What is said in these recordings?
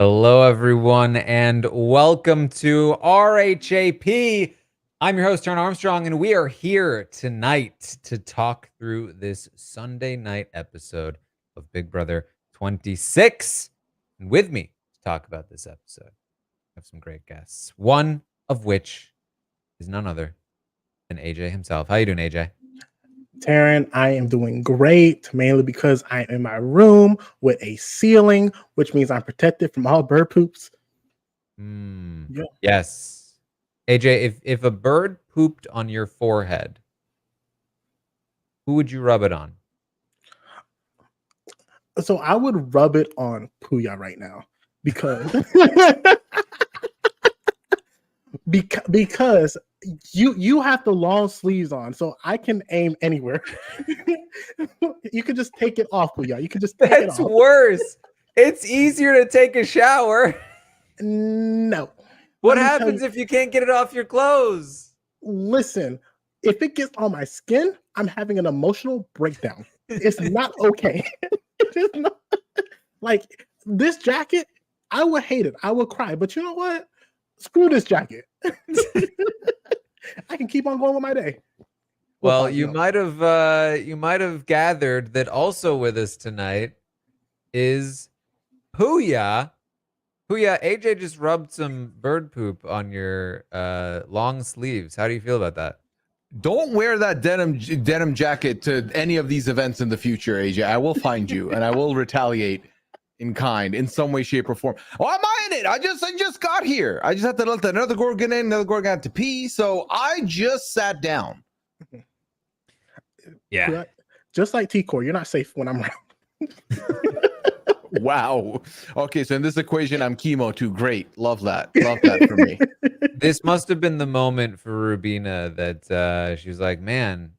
Hello, everyone, and welcome to RHAP. I'm your host, Taran Armstrong, and we are here tonight to talk through this Sunday night episode of Big Brother 26. And with me to talk about this episode, I have some great guests, one of which is none other than AJ himself. How you doing, AJ? Taran, I am doing great, mainly because I'm in my room with a ceiling, which means I'm protected from all bird poops. Yeah. Yes. AJ, if a bird pooped on your forehead, who would you rub it on? So I would rub it on Pooya right now because because you have the long sleeves on, so I can aim anywhere. You can just take it off, Pooya. You can just take it off. That's worse. It's easier to take a shower. No. What happens if you can't get it off your clothes? Listen, if it gets on my skin, I'm having an emotional breakdown. It's not okay. It is not. Like this jacket, I would hate it. I would cry. But you know what? Screw this jacket. I can keep on going with my day. Well, you might have gathered that also with us tonight is Pooya. Pooya, AJ just rubbed some bird poop on your long sleeves. How do you feel about that? Don't wear that denim jacket to any of these events in the future, AJ. I will find you and I will retaliate in kind, in some way, shape, or form. Oh, I'm in it. I just got here. I just had to let another Gorgon in. Another Gorgon had to pee, so I just sat down. Yeah. Just like T-Core, you're not safe when I'm around. Wow. Okay, so in this equation, I'm Kimo too. Great. Love that. Love that for me. This must have been the moment for Rubina that she was like, man,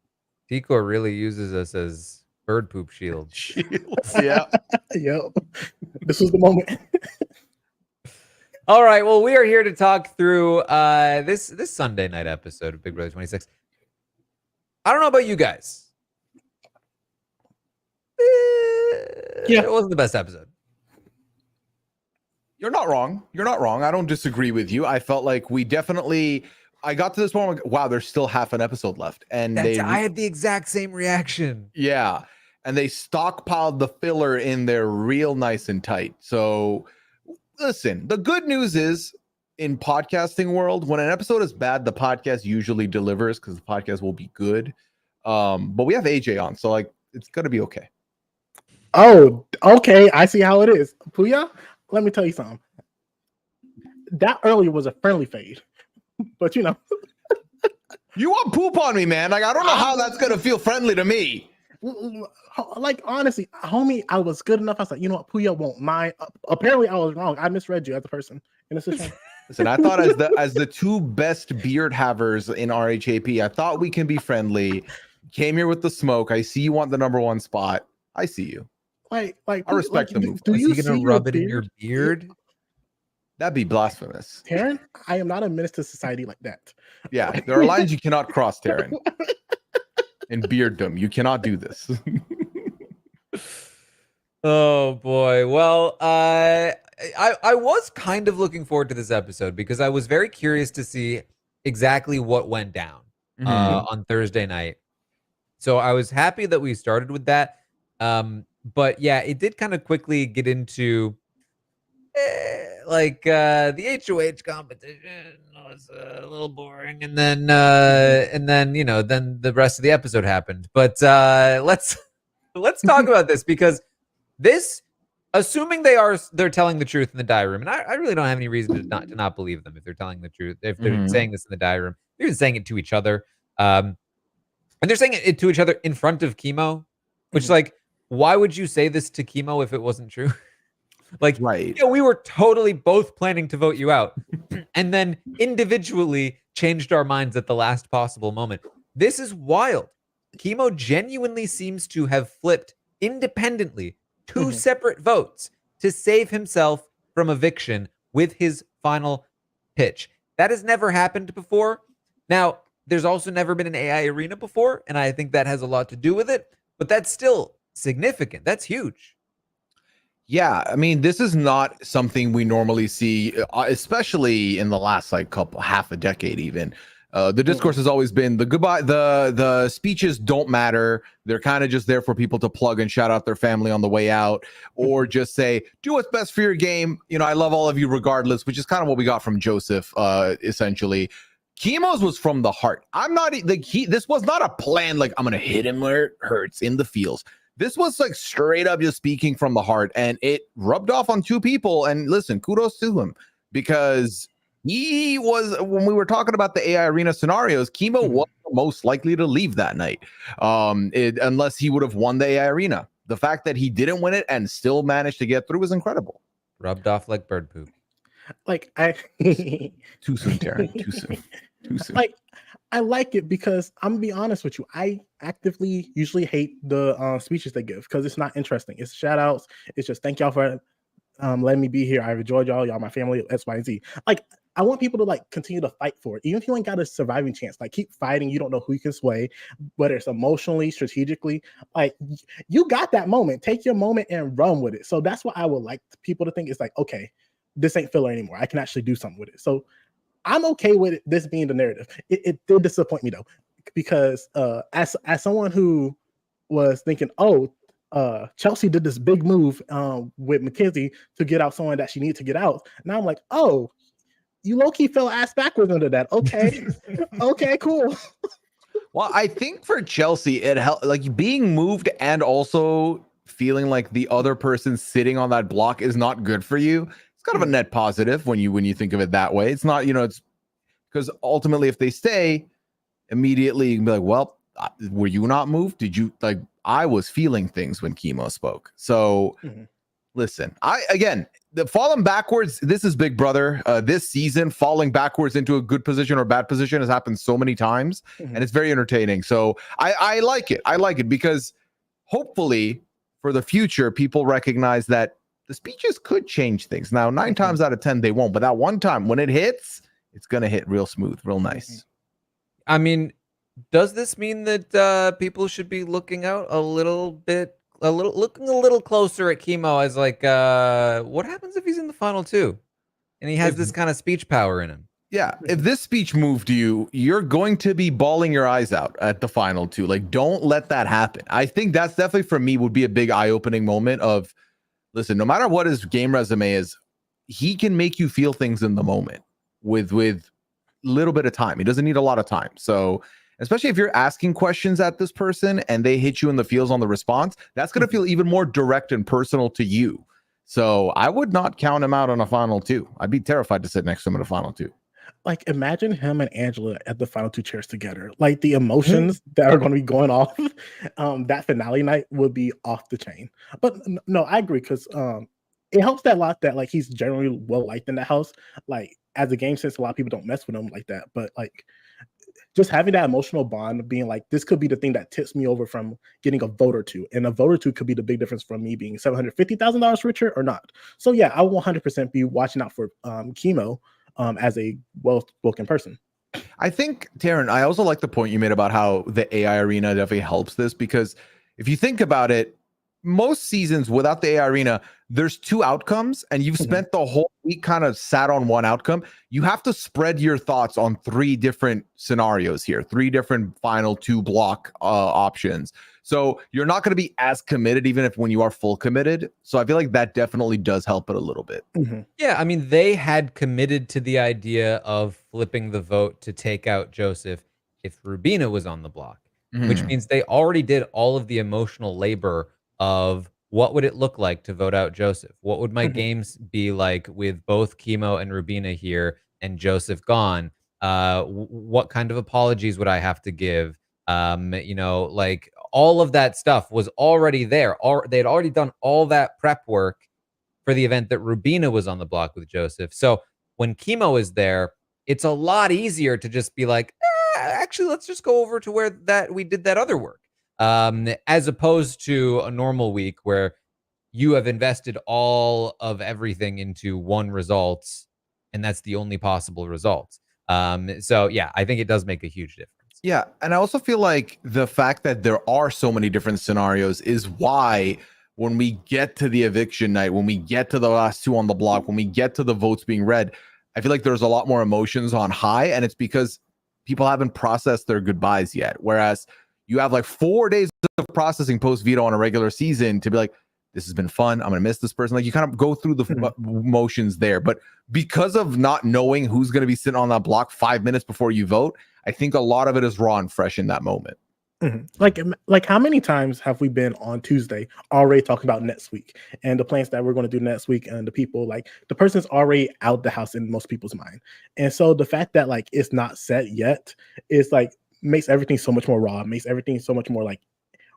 Tico really uses us as bird poop shields. Yeah. Yep. This was the moment. All right. Well, we are here to talk through this Sunday night episode of Big Brother 26. I don't know about you guys. Yeah. It wasn't the best episode. You're not wrong. You're not wrong. I don't disagree with you. I felt like I got to this point where, wow, there's still half an episode left. And I had the exact same reaction. Yeah. And they stockpiled the filler in there real nice and tight. So listen, the good news is in podcasting world, when an episode is bad, the podcast usually delivers because the podcast will be good. But we have AJ on, so like it's gonna be okay. Oh, okay. I see how it is. Pooya, let me tell you something. That earlier was a friendly fade. But you know. You want poop on me, man. Like, I don't know how that's gonna feel friendly to me. Like, honestly, homie, I was good enough. I was like, you know what, Pooya won't mind. Apparently, I was wrong. I misread you as a person in a situation. Listen, I thought as the two best beard havers in RHAP, I thought we can be friendly. Came here with the smoke. I see you want the number one spot. I see you. Like I respect the move. Do you gonna see rub it in your beard? That'd be blasphemous. Taran, I am not a menace to society like that. Yeah, there are lines you cannot cross, Taran. In bearddom, you cannot do this. Oh boy. Well, I was kind of looking forward to this episode because I was very curious to see exactly what went down on Thursday night. So I was happy that we started with that. But yeah, it did kind of quickly get into the HOH competition was a little boring, and then then the rest of the episode happened. But let's talk about this because this, assuming they're telling the truth in the diary room, and I really don't have any reason to not believe them if they're telling the truth, if they're saying this in the diary room, they're even saying it to each other, and they're saying it to each other in front of Kimo, which like, why would you say this to Kimo if it wasn't true? Like, right. We were totally both planning to vote you out and then individually changed our minds at the last possible moment. This is wild. Kimo genuinely seems to have flipped independently two separate votes to save himself from eviction with his final pitch. That has never happened before. Now, there's also never been an AI arena before, and I think that has a lot to do with it, but that's still significant. That's huge. Yeah, I mean, this is not something we normally see, especially in the last like half a decade even. The discourse has always been the speeches don't matter. They're kind of just there for people to plug and shout out their family on the way out, or just say, do what's best for your game. You know, I love all of you regardless, which is kind of what we got from Joseph, essentially. Kimo's was from the heart. I'm not like this was not a plan, like I'm gonna hit him where it hurts in the feels. This was like straight up just speaking from the heart, and it rubbed off on two people. And listen, kudos to him, because he was, when we were talking about the AI arena scenarios, Kimo was the most likely to leave that night, unless he would have won the AI arena. The fact that he didn't win it and still managed to get through was incredible. Rubbed off like bird poop. Like I Too soon, Taran. Too soon. Too soon. Like I like it because I'm gonna be honest with you. I actively usually hate the speeches they give because it's not interesting. It's shout outs. It's just thank y'all for letting me be here. I've enjoyed y'all, my family, X, Y, and Z. Like I want people to like continue to fight for it. Even if you ain't got a surviving chance, like keep fighting. You don't know who you can sway, whether it's emotionally, strategically. Like you got that moment. Take your moment and run with it. So that's what I would like people to think. It's like, okay, this ain't filler anymore. I can actually do something with it. So I'm okay with this being the narrative. It did disappoint me though, because as someone who was thinking, Chelsie did this big move with Mackenzie to get out someone that she needed to get out. Now I'm like, oh, you low-key fell ass backwards under that. Okay, okay, cool. Well, I think for Chelsie, it helped, like being moved and also feeling like the other person sitting on that block is not good for you. It's kind of a net positive when you think of it that way. It's not, it's because ultimately if they stay immediately, you can be like, well, were you not moved? Did you like, I was feeling things when Kimo spoke. So listen, the falling backwards, this is Big Brother. This season, falling backwards into a good position or bad position has happened so many times, and it's very entertaining. So I like it. I like it because hopefully for the future, people recognize that the speeches could change things. Now, 9 times out of 10, they won't. But that one time when it hits, it's going to hit real smooth, real nice. I mean, does this mean that people should be looking out looking a little closer at Kimo as like, what happens if he's in the final 2 and he has this kind of speech power in him? Yeah, if this speech moved you, you're going to be bawling your eyes out at the final 2. Like, don't let that happen. I think that's definitely, for me, would be a big eye-opening moment of, listen, no matter what his game resume is, he can make you feel things in the moment with little bit of time. He doesn't need a lot of time. So especially if you're asking questions at this person and they hit you in the feels on the response, that's going to feel even more direct and personal to you. So I would not count him out on a final 2. I'd be terrified to sit next to him in a final 2. Like imagine him and Angela at the final 2 chairs together. Like the emotions that are going to be going off that finale night would be off the chain. But no, I agree because it helps that a lot that like he's generally well liked in the house. Like as a game sense, a lot of people don't mess with him like that. But like just having that emotional bond, being like this could be the thing that tips me over from getting a vote or 2, and a vote or 2 could be the big difference from me being $750,000 richer or not. So yeah, I will 100% be watching out for Kimo. As a well-spoken person. I think, Taran, I also like the point you made about how the AI arena definitely helps this, because if you think about it, most seasons without the AI arena, there's 2 outcomes, and you've spent the whole week kind of sat on one outcome. You have to spread your thoughts on 3 different scenarios here, 3 different final 2 block options. So you're not going to be as committed even if when you are full committed. So I feel like that definitely does help it a little bit. Yeah, I mean, they had committed to the idea of flipping the vote to take out Joseph if Rubina was on the block, which means they already did all of the emotional labor of what would it look like to vote out Joseph? What would my games be like with both Kimo and Rubina here and Joseph gone? What kind of apologies would I have to give? Like all of that stuff was already there. They had already done all that prep work for the event that Rubina was on the block with Joseph. So when Kimo is there, it's a lot easier to just be like, actually, let's just go over to where that we did that other work. As opposed to a normal week where you have invested all of everything into one result, and that's the only possible result. So yeah, I think it does make a huge difference. Yeah, and I also feel like the fact that there are so many different scenarios is why when we get to the eviction night, when we get to the last two on the block, when we get to the votes being read, I feel like there's a lot more emotions on high, and it's because people haven't processed their goodbyes yet. Whereas you have like 4 days of processing post veto on a regular season to be like, this has been fun, I'm gonna miss this person. Like, you kind of go through the motions there, but because of not knowing who's gonna be sitting on that block 5 minutes before you vote, I think a lot of it is raw and fresh in that moment. Like how many times have we been on Tuesday already talking about next week and the plans that we're going to do next week, and the people, like, the person's already out the house in most people's mind. And so the fact that like it's not set yet is like makes everything so much more raw, makes everything so much more like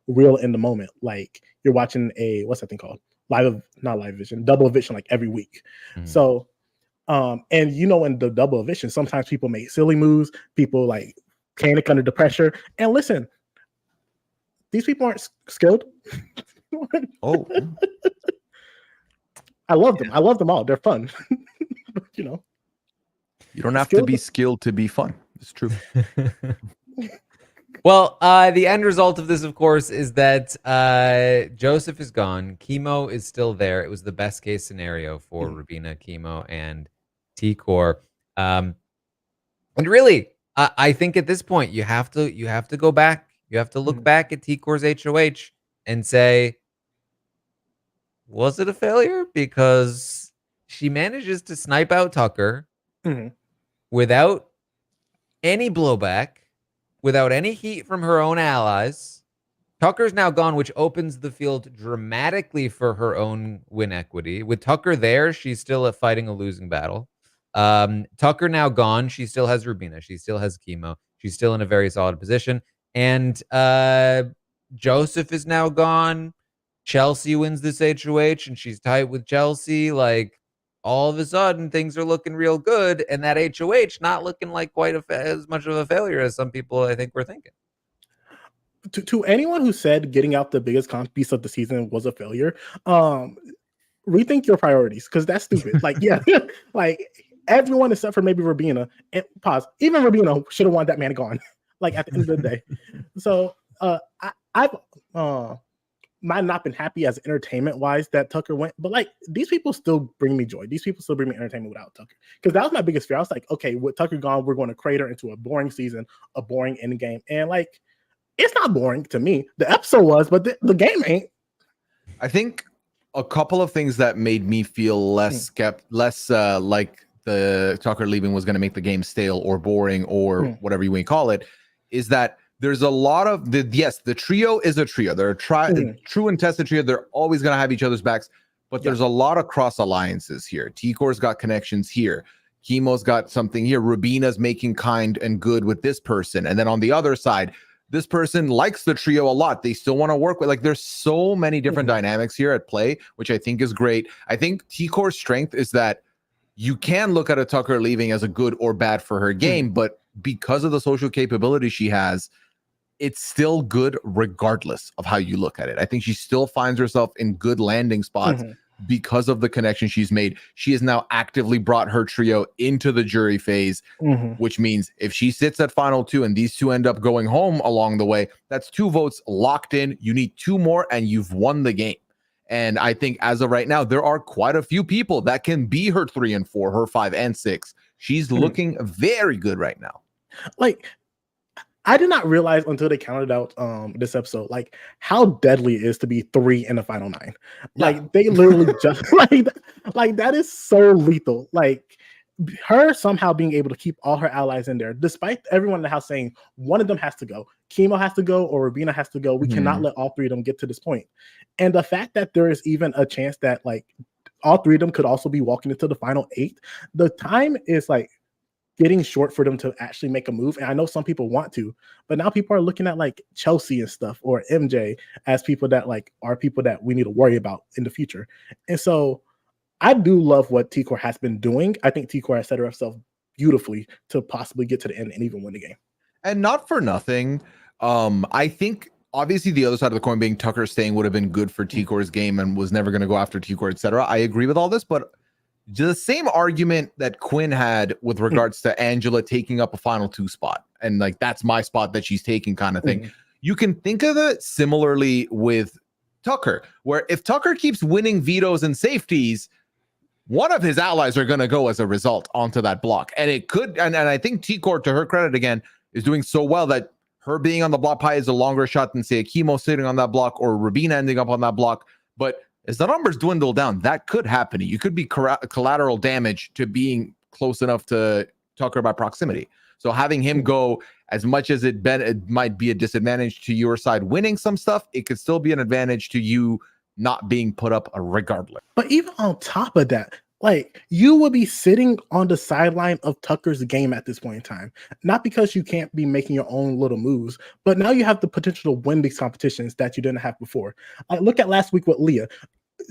real in the moment. Like you're watching a, what's that thing called? Not live vision, double eviction, like every week. So and you know, in the double eviction, sometimes people make silly moves, people like panic under the pressure. And listen, these people aren't skilled. Oh, I love them. I love them all. They're fun. You know, you don't have to be skilled to be fun. It's true. Well, the end result of this, of course, is that Joseph is gone. Kimo is still there. It was the best case scenario for Rubina, Kimo, and T-Core. And really, I think at this point you have to go back. You have to look back at T-Core's HOH and say, was it a failure? Because she manages to snipe out Tucker without any blowback, without any heat from her own allies. Tucker's now gone, which opens the field dramatically for her own win equity. With Tucker there, she's still fighting a losing battle. Tucker now gone, she still has Rubina. She still has Kimo. She's still in a very solid position. And Joseph is now gone. Chelsie wins this HOH, and she's tight with Chelsie. Like, all of a sudden, things are looking real good, and that HOH not looking like quite as much of a failure as some people, I think, were thinking. To anyone who said getting out the biggest comp piece of the season was a failure, rethink your priorities, because that's stupid. Like, yeah, like everyone except for maybe Rubina, and pause, even Rubina should have wanted that man gone. Like at the end of the day. So I've might not been happy as entertainment wise that Tucker went, but like these people still bring me joy. These people still bring me entertainment without Tucker, because that was my biggest fear. I was like, okay, with Tucker gone, we're going to crater into a boring season, a boring end game, and like it's not boring to me. The episode was, but the game ain't. I think a couple of things that made me feel less like the Tucker leaving was going to make the game stale or boring or whatever you may call it, is that there's a lot of the trio is a trio. They're a true and tested trio. They're always going to have each other's backs, but there's a lot of cross alliances here. T-Core's got connections here. Kimo's got something here. Rubina's making kind and good with this person. And then on the other side, this person likes the trio a lot. They still want to work with, like, there's so many different dynamics here at play, which I think is great. I think T-Core's strength is that you can look at a Tucker leaving as a good or bad for her game, but because of the social capability she has, it's still good regardless of how you look at it. I think she still finds herself in good landing spots because of the connection she's made. She has now actively brought her trio into the jury phase, which means if she sits at final two and these two end up going home along the way, that's 2 votes locked in. You need 2 more and you've won the game. And I think as of right now, there are quite a few people that can be her 3 and 4, her 5 and 6. She's looking very good right now. Like, I did not realize until they counted out this episode, like how deadly it is to be 3 in the final 9. Like they literally just like that is so lethal. Like her somehow being able to keep all her allies in there, despite everyone in the house saying one of them has to go, Kimo has to go, or Rubina has to go. We cannot let all 3 of them get to this point. And the fact that there is even a chance that like all 3 of them could also be walking into the final 8, the time is like getting short for them to actually make a move. And I know some people want to, but now people are looking at like Chelsie and stuff, or MJ, as people that like are people that we need to worry about in the future. And so I do love what T-Core has been doing. I think T-Core has set herself beautifully to possibly get to the end and even win the game. And not for nothing, I think obviously the other side of the coin being Tucker staying would have been good for T-Core's game and was never going to go after T-Core, etc. I agree with all this, but the same argument that Quinn had with regards to Angela taking up a final 2 spot, and like that's my spot that she's taking kind of thing. You can think of it similarly with Tucker, where if Tucker keeps winning vetoes and safeties, one of his allies are going to go as a result onto that block. And it could, and I think T-Court, to her credit again, is doing so well that her being on the block pie is a longer shot than, say, a Kimo sitting on that block or Rabina ending up on that block. But as the numbers dwindle down, that could happen. You could be collateral damage to being close enough to Tucker by proximity. So having him go, as much as it might be a disadvantage to your side winning some stuff, it could still be an advantage to you not being put up regardless. But even on top of that, like, you would be sitting on the sideline of Tucker's game at this point in time. Not because you can't be making your own little moves, but now you have the potential to win these competitions that you didn't have before. Look at last week with Leah.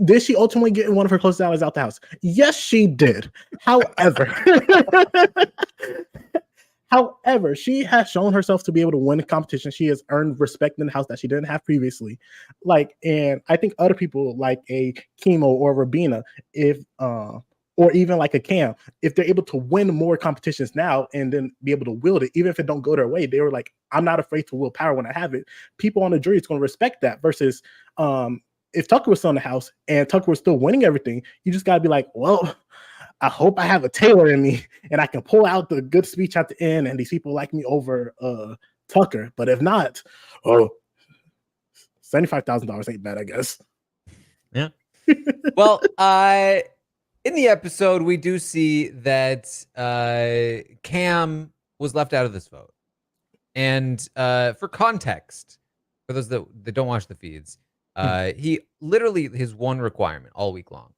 Did she ultimately get one of her closest allies out the house? Yes, she did. However, she has shown herself to be able to win a competition. She has earned respect in the house that she didn't have previously. Like, and I think other people like a Kimo or Rabina, or even like a Cam, if they're able to win more competitions now and then be able to wield it, even if it don't go their way, they were like, I'm not afraid to wield power when I have it. People on the jury is going to respect that versus if Tucker was still in the house and Tucker was still winning everything, you just got to be like, well, I hope I have a Taylor in me and I can pull out the good speech at the end and these people like me over Tucker. But if not, $75,000 ain't bad, I guess. Yeah. Well, in the episode, we do see that Cam was left out of this vote. And for context, for those that don't watch the feeds, he literally, his one requirement all week long,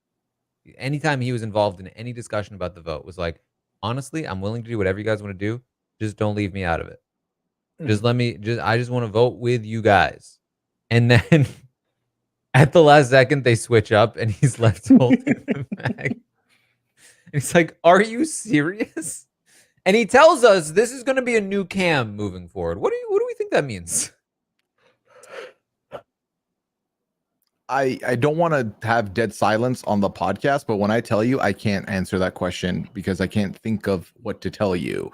anytime he was involved in any discussion about the vote, was like, honestly, I'm willing to do whatever you guys want to do. Just don't leave me out of it. Just let me, I just want to vote with you guys. And then at the last second, they switch up and he's left holding the bag. And he's like, are you serious? And he tells us this is going to be a new Cam moving forward. What do we think that means? I don't want to have dead silence on the podcast, but when I tell you, I can't answer that question because I can't think of what to tell you.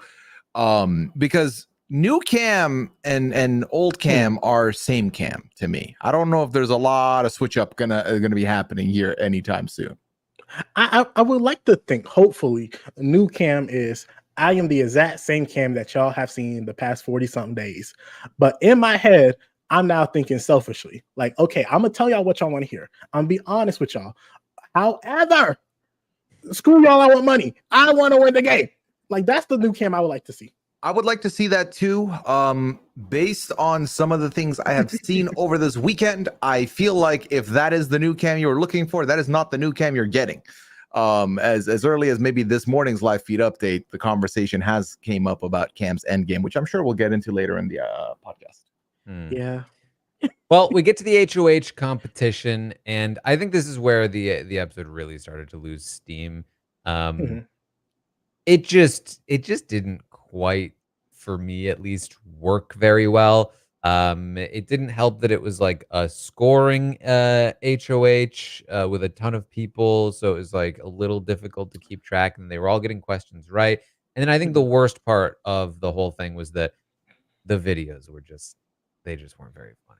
Because new Cam and old Cam are same Cam to me. I don't know if there's a lot of switch up gonna be happening here anytime soon. I would like to think, hopefully, new Cam is, I am the exact same Cam that y'all have seen the past 40-something days. But in my head, I'm now thinking selfishly, like, okay, I'm gonna tell y'all what y'all want to hear. I'm gonna be honest with y'all. However, screw y'all, I want money. I want to win the game. Like, that's the new Cam I would like to see. I would like to see that too. Based on some of the things I have seen over this weekend, I feel like if that is the new Cam you're looking for, that is not the new Cam you're getting. As early as maybe this morning's live feed update, the conversation has came up about Cam's endgame, which I'm sure we'll get into later in the podcast. Yeah. Well, we get to the HOH competition, and I think this is where the episode really started to lose steam. It just didn't quite, for me at least, work very well. It didn't help that it was like a scoring HOH with a ton of people, so it was like a little difficult to keep track, and they were all getting questions right. And then I think the worst part of the whole thing was that the videos were they just weren't very funny.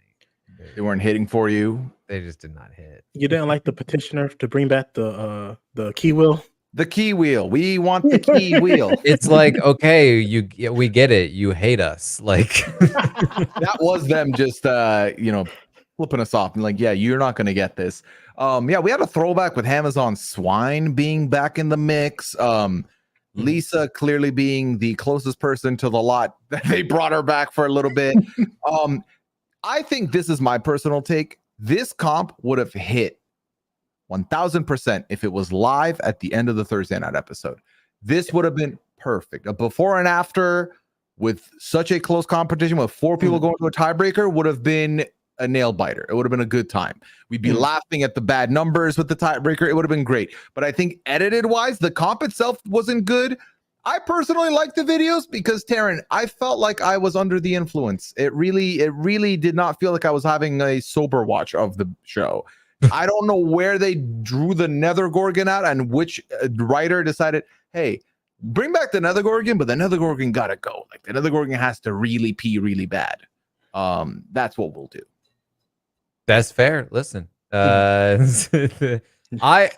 They weren't hitting for you. They just did not hit. You didn't like the petitioner to bring back the key wheel? The key wheel. We want the key wheel. It's like, okay, we get it. You hate us. Like that was them just flipping us off and like, yeah, you're not gonna get this. Yeah, we had a throwback with Amazon Swine being back in the mix. Lisa clearly being the closest person to the lot that they brought her back for a little bit. I think this is my personal take. This comp would have hit 1000% if it was live at the end of the Thursday night episode. This would have been perfect. A before and after with such a close competition with 4 people going to a tiebreaker would have been a nail biter. It would have been a good time. We'd be laughing at the bad numbers with the tiebreaker. It would have been great. But I think edited wise, the comp itself wasn't good. I personally like the videos because, Taran, I felt like I was under the influence. It really did not feel like I was having a sober watch of the show. I don't know where they drew the Nether Gorgon out and which writer decided, hey, bring back the Nether Gorgon, but the Nether Gorgon gotta go. Like, the Nether Gorgon has to really pee really bad. That's what we'll do. That's fair. Listen, I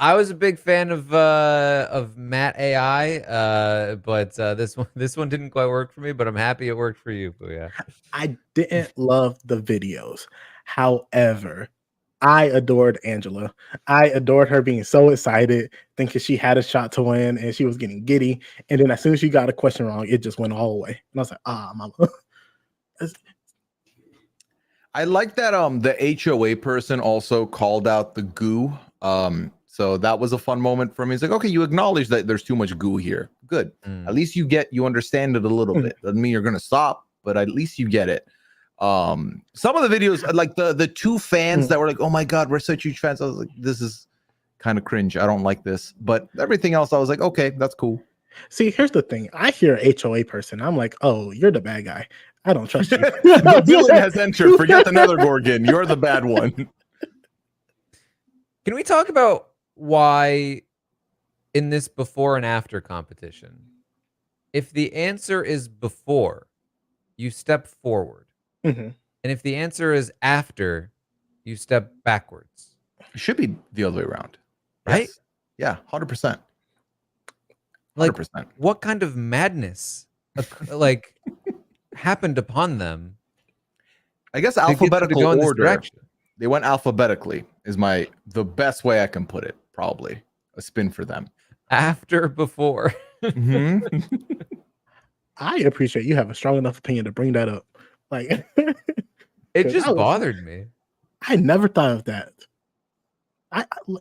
was a big fan of Matt AI, but this one didn't quite work for me. But I'm happy it worked for you, Pooya. I didn't love the videos. However, I adored Angela. I adored her being so excited, thinking she had a shot to win, and she was getting giddy. And then as soon as she got a question wrong, it just went all the way. And I was like, mama. I like that the HOA person also called out the goo. So that was a fun moment for me. It's like, okay, you acknowledge that there's too much goo here. Good. At least you understand it a little bit. Doesn't mean you're gonna stop, but at least you get it. Some of the videos, like the two fans that were like, oh my god, we're such huge fans. I was like, this is kind of cringe. I don't like this. But everything else, I was like, okay, that's cool. See, here's the thing. I hear HOA person. I'm like, oh, you're the bad guy. I don't trust you. The villain has entered. Forget another Gorgon. You're the bad one. Can we talk about why in this before and after competition, if the answer is before, you step forward. Mm-hmm. And if the answer is after, you step backwards. It should be the other way around. Right? Yes. Yeah, 100%. 100%. Like, what kind of madness like happened upon them? I guess alphabetical go in this order. direction? They went alphabetically is the best way I can put it. Probably a spin for them. After, before. I appreciate you have a strong enough opinion to bring that up. Like, it just bothered me. I never thought of that.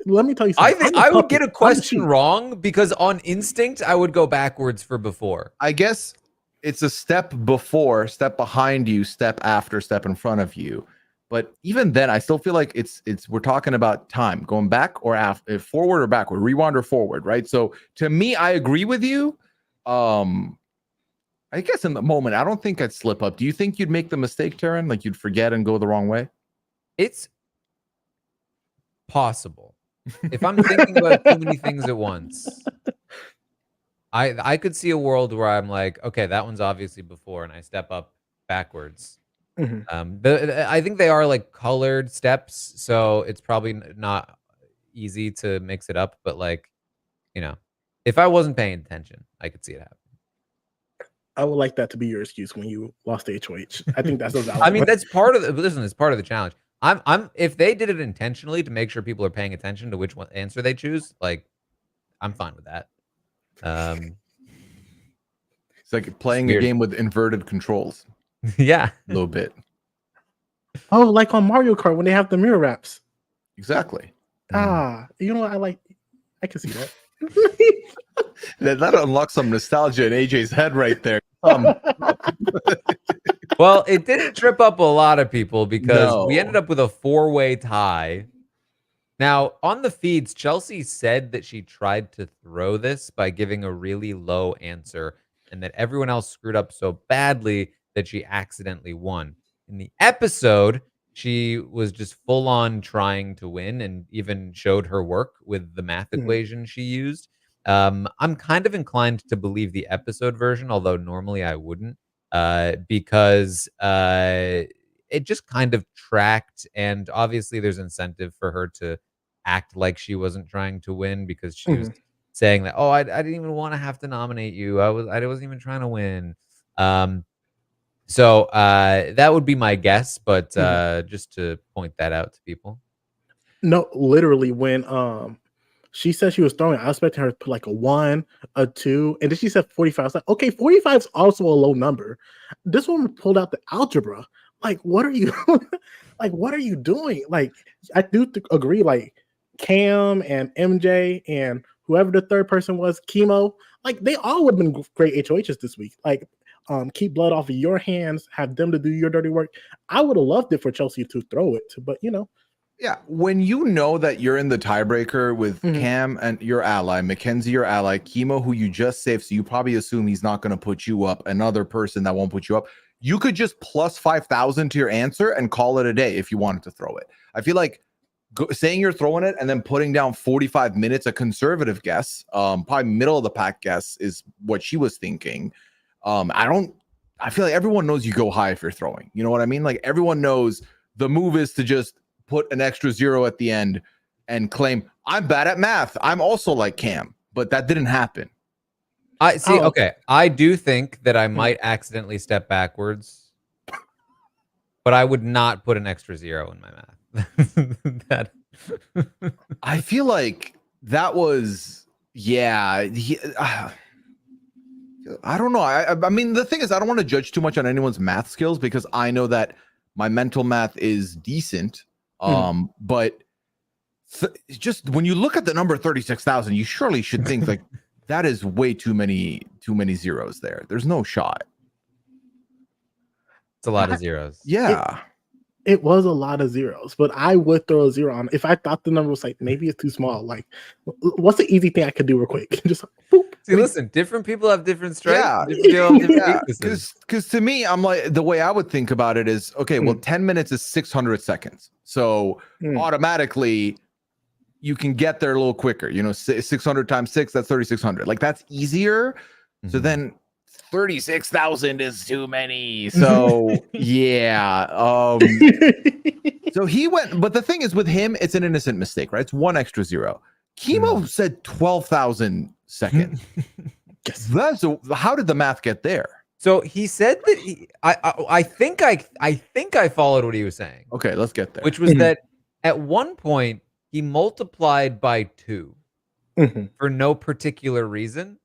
Let me tell you something. I think I would get a question wrong because on instinct I would go backwards for before. I guess it's a step before, step behind you, step after, step in front of you. But even then, I still feel like it's we're talking about time going back or after, forward or backward, rewind or forward, right? So to me, I agree with you. I guess in the moment, I don't think I'd slip up. Do you think you'd make the mistake, Taran? Like you'd forget and go the wrong way? It's possible. If I'm thinking about too many things at once, I could see a world where I'm like, okay, that one's obviously before, and I step up backwards. I think they are like colored steps, so it's probably not easy to mix it up. But like, you know, if I wasn't paying attention, I could see it happen. I would like that to be your excuse when you lost the HOH. I think that's a valid I mean, that's part of the listen. It's part of the challenge. I'm if they did it intentionally to make sure people are paying attention to which one answer they choose, like I'm fine with that. It's like playing a game with inverted controls. Yeah, a little bit. Oh, like on Mario Kart when they have the mirror wraps. Exactly. You know what? I can see that. that unlocks some nostalgia in AJ's head right there. Well, it didn't trip up a lot of people because we ended up with a 4-way tie. Now, on the feeds, Chelsie said that she tried to throw this by giving a really low answer and that everyone else screwed up so badly that she accidentally won. In the episode, she was just full on trying to win and even showed her work with the math equation she used. I'm kind of inclined to believe the episode version, although normally I wouldn't, because it just kind of tracked. And obviously there's incentive for her to act like she wasn't trying to win because she was saying that, oh, I didn't even want to have to nominate you. I wasn't even trying to win. So that would be my guess, but just to point that out to people. No, literally when she said she was throwing, I was expecting her to put like a 1, a 2, and then she said 45. I was like, okay, 45 is also a low number. This woman pulled out the algebra. Like, what are you like, what are you doing? Like, I do agree, like Cam and MJ and whoever the third person was, Kimo, like they all would have been great HOHs this week. Like, keep blood off of your hands, have them to do your dirty work. I would have loved it for Chelsie to throw it, but you know. Yeah, when you know that you're in the tiebreaker with Cam and your ally, Mackenzie, your ally, Kimo, who you just saved, so you probably assume he's not going to put you up, another person that won't put you up, you could just plus 5,000 to your answer and call it a day if you wanted to throw it. I feel like saying you're throwing it and then putting down 45 minutes, a conservative guess, probably middle of the pack guess is what she was thinking. I feel like everyone knows you go high if you're throwing. You know what I mean? Like everyone knows the move is to just put an extra 0 at the end and claim I'm bad at math. I'm also like Cam, but that didn't happen. I see. Oh. Okay, I do think that I might accidentally step backwards, but I would not put an extra 0 in my math. That I feel like that was, I don't know. I mean, the thing is, I don't want to judge too much on anyone's math skills because I know that my mental math is decent. But just when you look at the number 36,000, you surely should think like that is way too many zeros there. There's no shot. it's a lot of zeros. Yeah. It was a lot of zeros, but I would throw a 0 on if I thought the number was like maybe it's too small. Like, what's the easy thing I could do real quick? Just boop. See, listen, different people have different strengths. Yeah. Different people have different weaknesses. Because to me, I'm like, the way I would think about it is, okay, well, 10 minutes is 600 seconds. So automatically you can get there a little quicker. 600 times 6, that's 3,600. Like that's easier. So then 36,000 is too many. So yeah. So he went, but the thing is with him, it's an innocent mistake, right? It's 1 extra 0. Kimo said 12,000 seconds. How did the math get there? So he said that I think I followed what he was saying. Okay, let's get there. Which was that at one point he multiplied by 2 for no particular reason.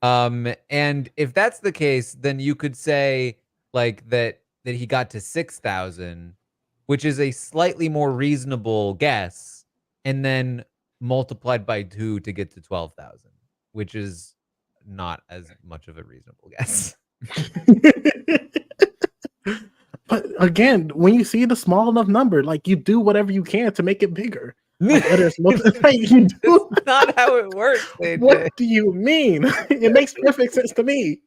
And if that's the case, then you could say like that he got to 6,000, which is a slightly more reasonable guess, and then multiplied by 2 to get to 12,000, which is not as much of a reasonable guess. But again, when you see the small enough number, like you do whatever you can to make it bigger. Like, you do. That's not how it works. AJ. What do you mean? It makes perfect sense to me.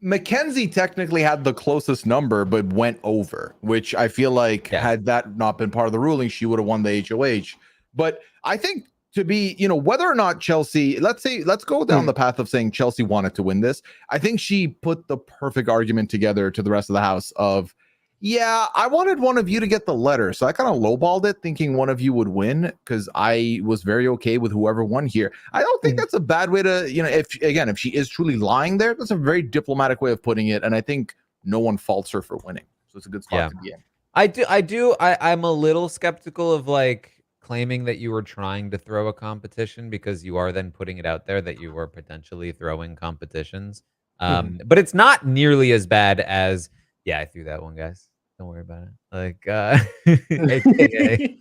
Mackenzie technically had the closest number, but went over, which I feel like had that not been part of the ruling, she would have won the HOH. But I think to be, whether or not Chelsie, let's go down the path of saying Chelsie wanted to win this. I think she put the perfect argument together to the rest of the house of, I wanted one of you to get the letter. So I kind of lowballed it thinking one of you would win because I was very okay with whoever won here. I don't think that's a bad way to, if she is truly lying there, that's a very diplomatic way of putting it. And I think no one faults her for winning. So it's a good spot to be in. I'm a little skeptical of like claiming that you were trying to throw a competition because you are then putting it out there that you were potentially throwing competitions. But it's not nearly as bad as, I threw that one, guys. Don't worry about it. Like, AKA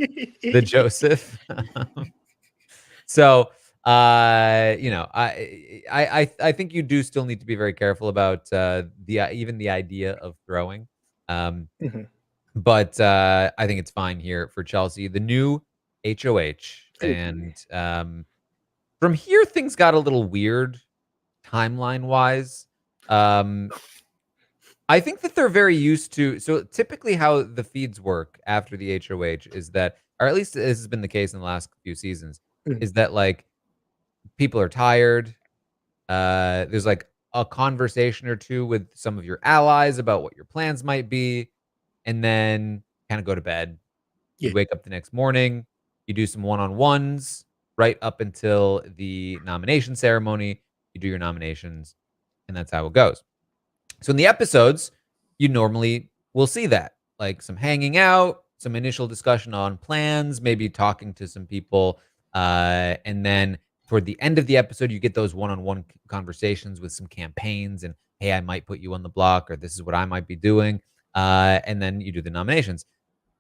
the Joseph. So, I think you do still need to be very careful about even the idea of throwing. But I think it's fine here for Chelsie. The new HOH, and from here things got a little weird timeline wise. I think that they're very used to, so typically how the feeds work after the HOH is that, or at least this has been the case in the last few seasons, is that like people are tired. There's like a conversation or two with some of your allies about what your plans might be, and then kind of go to bed. You wake up the next morning, you do some one-on-ones right up until the nomination ceremony. You do your nominations, and that's how it goes. So in the episodes, you normally will see that, like some hanging out, some initial discussion on plans, maybe talking to some people. And then toward the end of the episode, you get those one-on-one conversations with some campaigns and, hey, I might put you on the block, or this is what I might be doing. And then you do the nominations.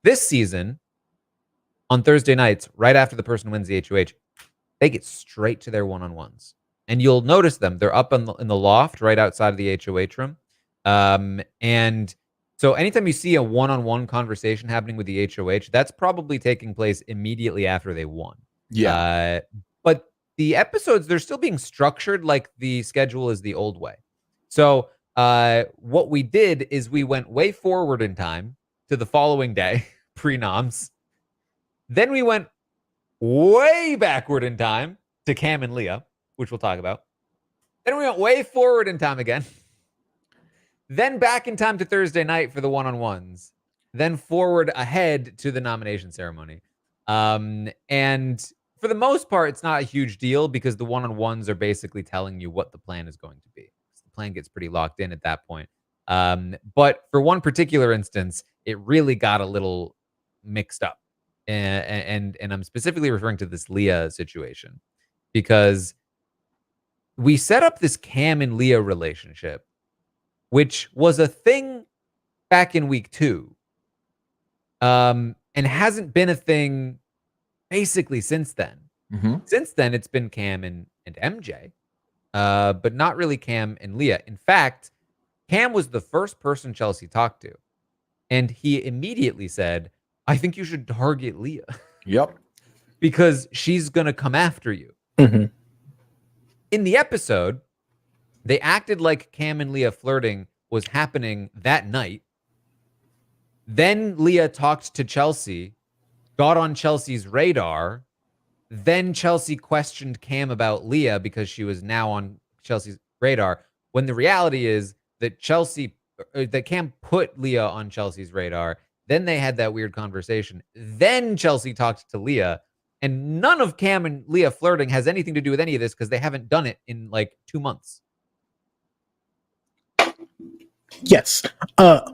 This season, on Thursday nights, right after the person wins the HOH, they get straight to their one-on-ones. And you'll notice them. They're up in the loft right outside of the HOH room. And so anytime you see a one-on-one conversation happening with the HOH, that's probably taking place immediately after they won. But the episodes, they're still being structured like the schedule is the old way. So what we did is we went way forward in time to the following day, pre-noms. Then we went way backward in time to Cam and Leah, which we'll talk about. Then we went way forward in time again. Then back in time to Thursday night for the one-on-ones. then forward ahead to the nomination ceremony. And for the most part, it's not a huge deal because the one-on-ones are basically telling you what the plan is going to be. The plan gets pretty locked in at that point. But for one particular instance, it really got a little mixed up. And I'm specifically referring to this Leah situation because we set up this Cam and Leah relationship, which was a thing back in week 2. And hasn't been a thing basically since then. Since then, it's been Cam and MJ, but not really Cam and Leah. In fact, Cam was the first person Chelsie talked to, and he immediately said, I think you should target Leah. Yep. Because she's going to come after you. In the episode, they acted like Cam and Leah flirting was happening that night. Then Leah talked to Chelsie, got on Chelsea's radar. Then Chelsie questioned Cam about Leah because she was now on Chelsea's radar. When the reality is that that Cam put Leah on Chelsea's radar. Then they had that weird conversation. Then Chelsie talked to Leah. And none of Cam and Leah flirting has anything to do with any of this because they haven't done it in like 2 months. Yes. But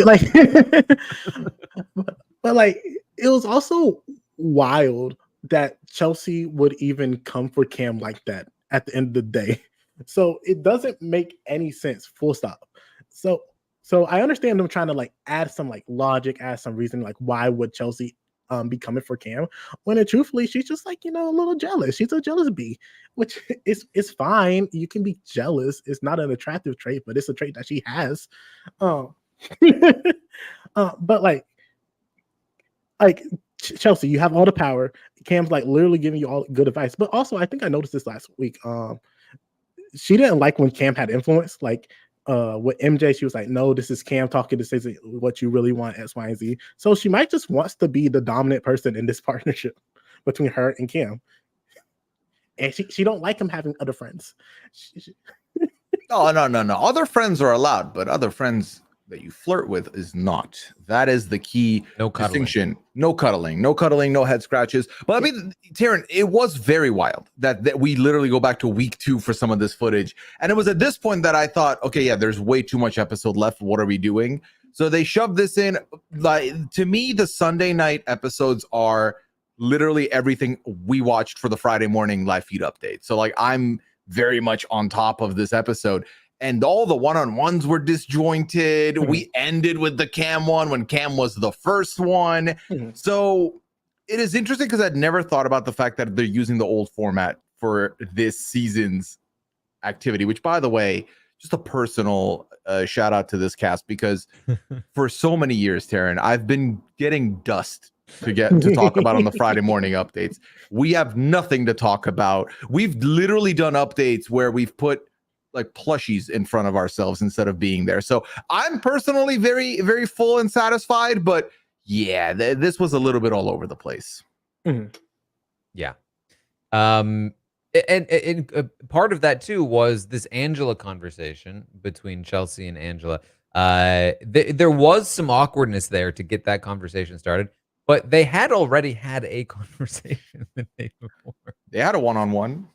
like, but like, it was also wild that Chelsie would even come for Cam like that at the end of the day. So it doesn't make any sense, full stop. So I understand them trying to like add some like logic, add some reason, like why would Chelsie be coming for Cam when truthfully she's just like, you know, a little jealous. She's a jealous bee, which is fine. You can be jealous. It's not an attractive trait, but it's a trait that she has. But like Chelsie, you have all the power. Cam's like literally giving you all good advice. But also, I think I noticed this last week. She didn't like when Cam had influence. Like with MJ, she was like, no, this is Cam talking. This is what you really want, X, Y, and Z. So she might just wants to be the dominant person in this partnership between her and Cam. And she don't like him having other friends. Oh, no. Other friends are allowed, but other friends that you flirt with is not. That is the key distinction. No cuddling, no head scratches. But I mean, Taran, it was very wild that we literally go back to week 2 for some of this footage. And it was at this point that I thought, okay, yeah, there's way too much episode left. What are we doing? So they shoved this in. Like, to me, the Sunday night episodes are literally everything we watched for the Friday morning live feed update. So like, I'm very much on top of this episode. And all the one-on-ones were disjointed. We ended with the Cam one when Cam was the first one. So it is interesting because I'd never thought about the fact that they're using the old format for this season's activity, which, by the way, just a personal shout out to this cast, because for so many years, Taran, I've been getting dust to talk about on the Friday morning updates. We have nothing to talk about. We've literally done updates where we've put like plushies in front of ourselves instead of being there. So I'm personally very, very full and satisfied, but yeah, this was a little bit all over the place. Yeah. And part of that too was this Angela conversation between Chelsie and Angela. There was some awkwardness there to get that conversation started, but they had already had a conversation the day before. They had a one-on-one.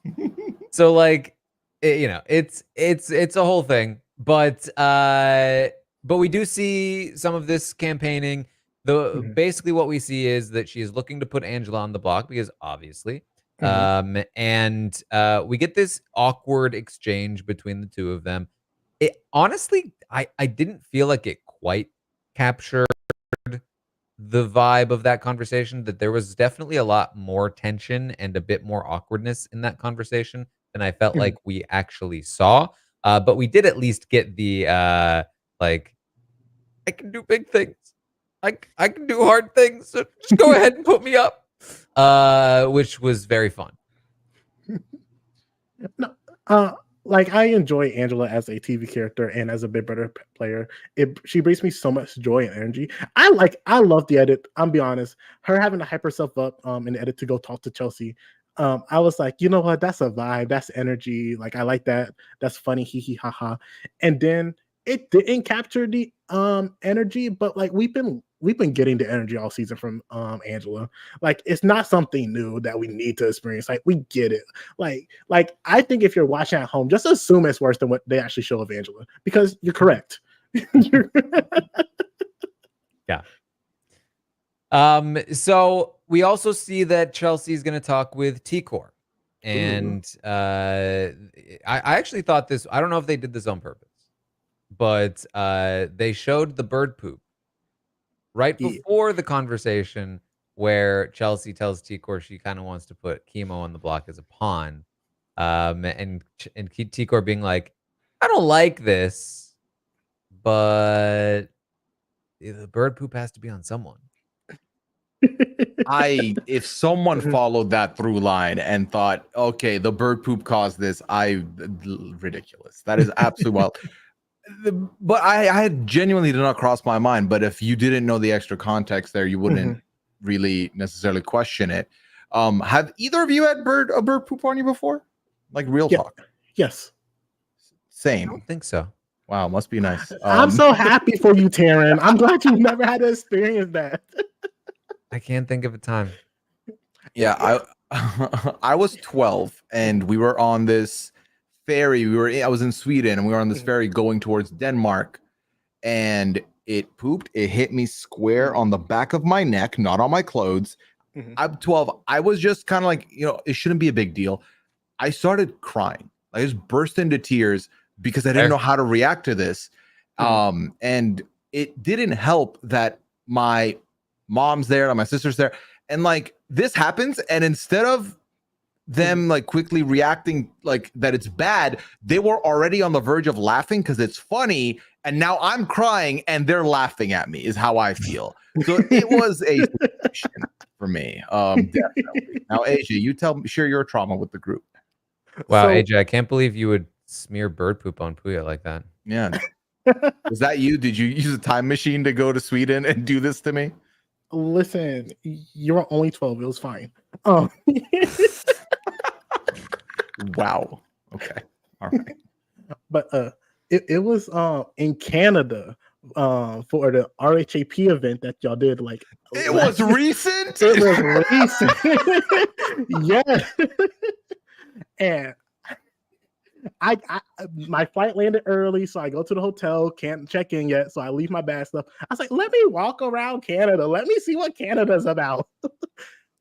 So like, it's a whole thing, but we do see some of this campaigning. Basically what we see is that she is looking to put Angela on the block because obviously, and we get this awkward exchange between the two of them. It honestly, I didn't feel like it quite captured the vibe of that conversation, that there was definitely a lot more tension and a bit more awkwardness in that conversation than I felt like we actually saw. But we did at least get the like, I can do big things. I can do hard things. So just go ahead and put me up. Which was very fun. No, like I enjoy Angela as a TV character and as a Big Brother player. She brings me so much joy and energy. I love the edit. I'm be honest. Her having to hype herself up in the edit to go talk to Chelsie. I was like, you know what? That's a vibe. That's energy. Like I like that. That's funny. Hee hee ha ha. And then it didn't capture the energy, but like we've been getting the energy all season from Angela. Like it's not something new that we need to experience. Like we get it. Like I think if you're watching at home, just assume it's worse than what they actually show of Angela because you're correct. Yeah. So we also see that Chelsea is going to talk with T-Core. And I actually thought this, I don't know if they did this on purpose, but they showed the bird poop right before the conversation where Chelsea tells T-Core she kind of wants to put Kimo on the block as a pawn. And T-Core being like, I don't like this, but the bird poop has to be on someone. If someone followed that through line and thought, okay, the bird poop caused this, ridiculous. That is absolutely wild. But I had genuinely did not cross my mind. But if you didn't know the extra context there, you wouldn't really necessarily question it. Have either of you had a bird poop on you before? Like real talk? Yes. Same. I don't think so. Wow, must be nice. I'm so happy for you, Taran. I'm glad you've never had to experience that. I can't think of a time. Yeah, I was 12 and we were on this ferry. I was in Sweden and we were on this ferry going towards Denmark, and it pooped. It hit me square on the back of my neck, not on my clothes. I'm 12. I was just kind of like, it shouldn't be a big deal. I started crying. I just burst into tears because I didn't know how to react to this. And it didn't help that my mom's there and my sister's there, and like this happens, and instead of them like quickly reacting like that it's bad, they were already on the verge of laughing because it's funny, and now I'm crying and they're laughing at me is how I feel. So it was a situation for me. Definitely. Now AJ, share your trauma with the group. Wow, AJ, I can't believe you would smear bird poop on Pooya like that. Yeah. Was that you? Did you use a time machine to go to Sweden and do this to me? Listen, you were only 12. It was fine. Wow. Okay. All right. But it was in Canada for the RHAP event that y'all did. Like it was recent. It was recent. Yeah. And I my flight landed early, so I go to the hotel, can't check in yet, so I leave my bag stuff. I was like, let me walk around Canada, let me see what Canada's about.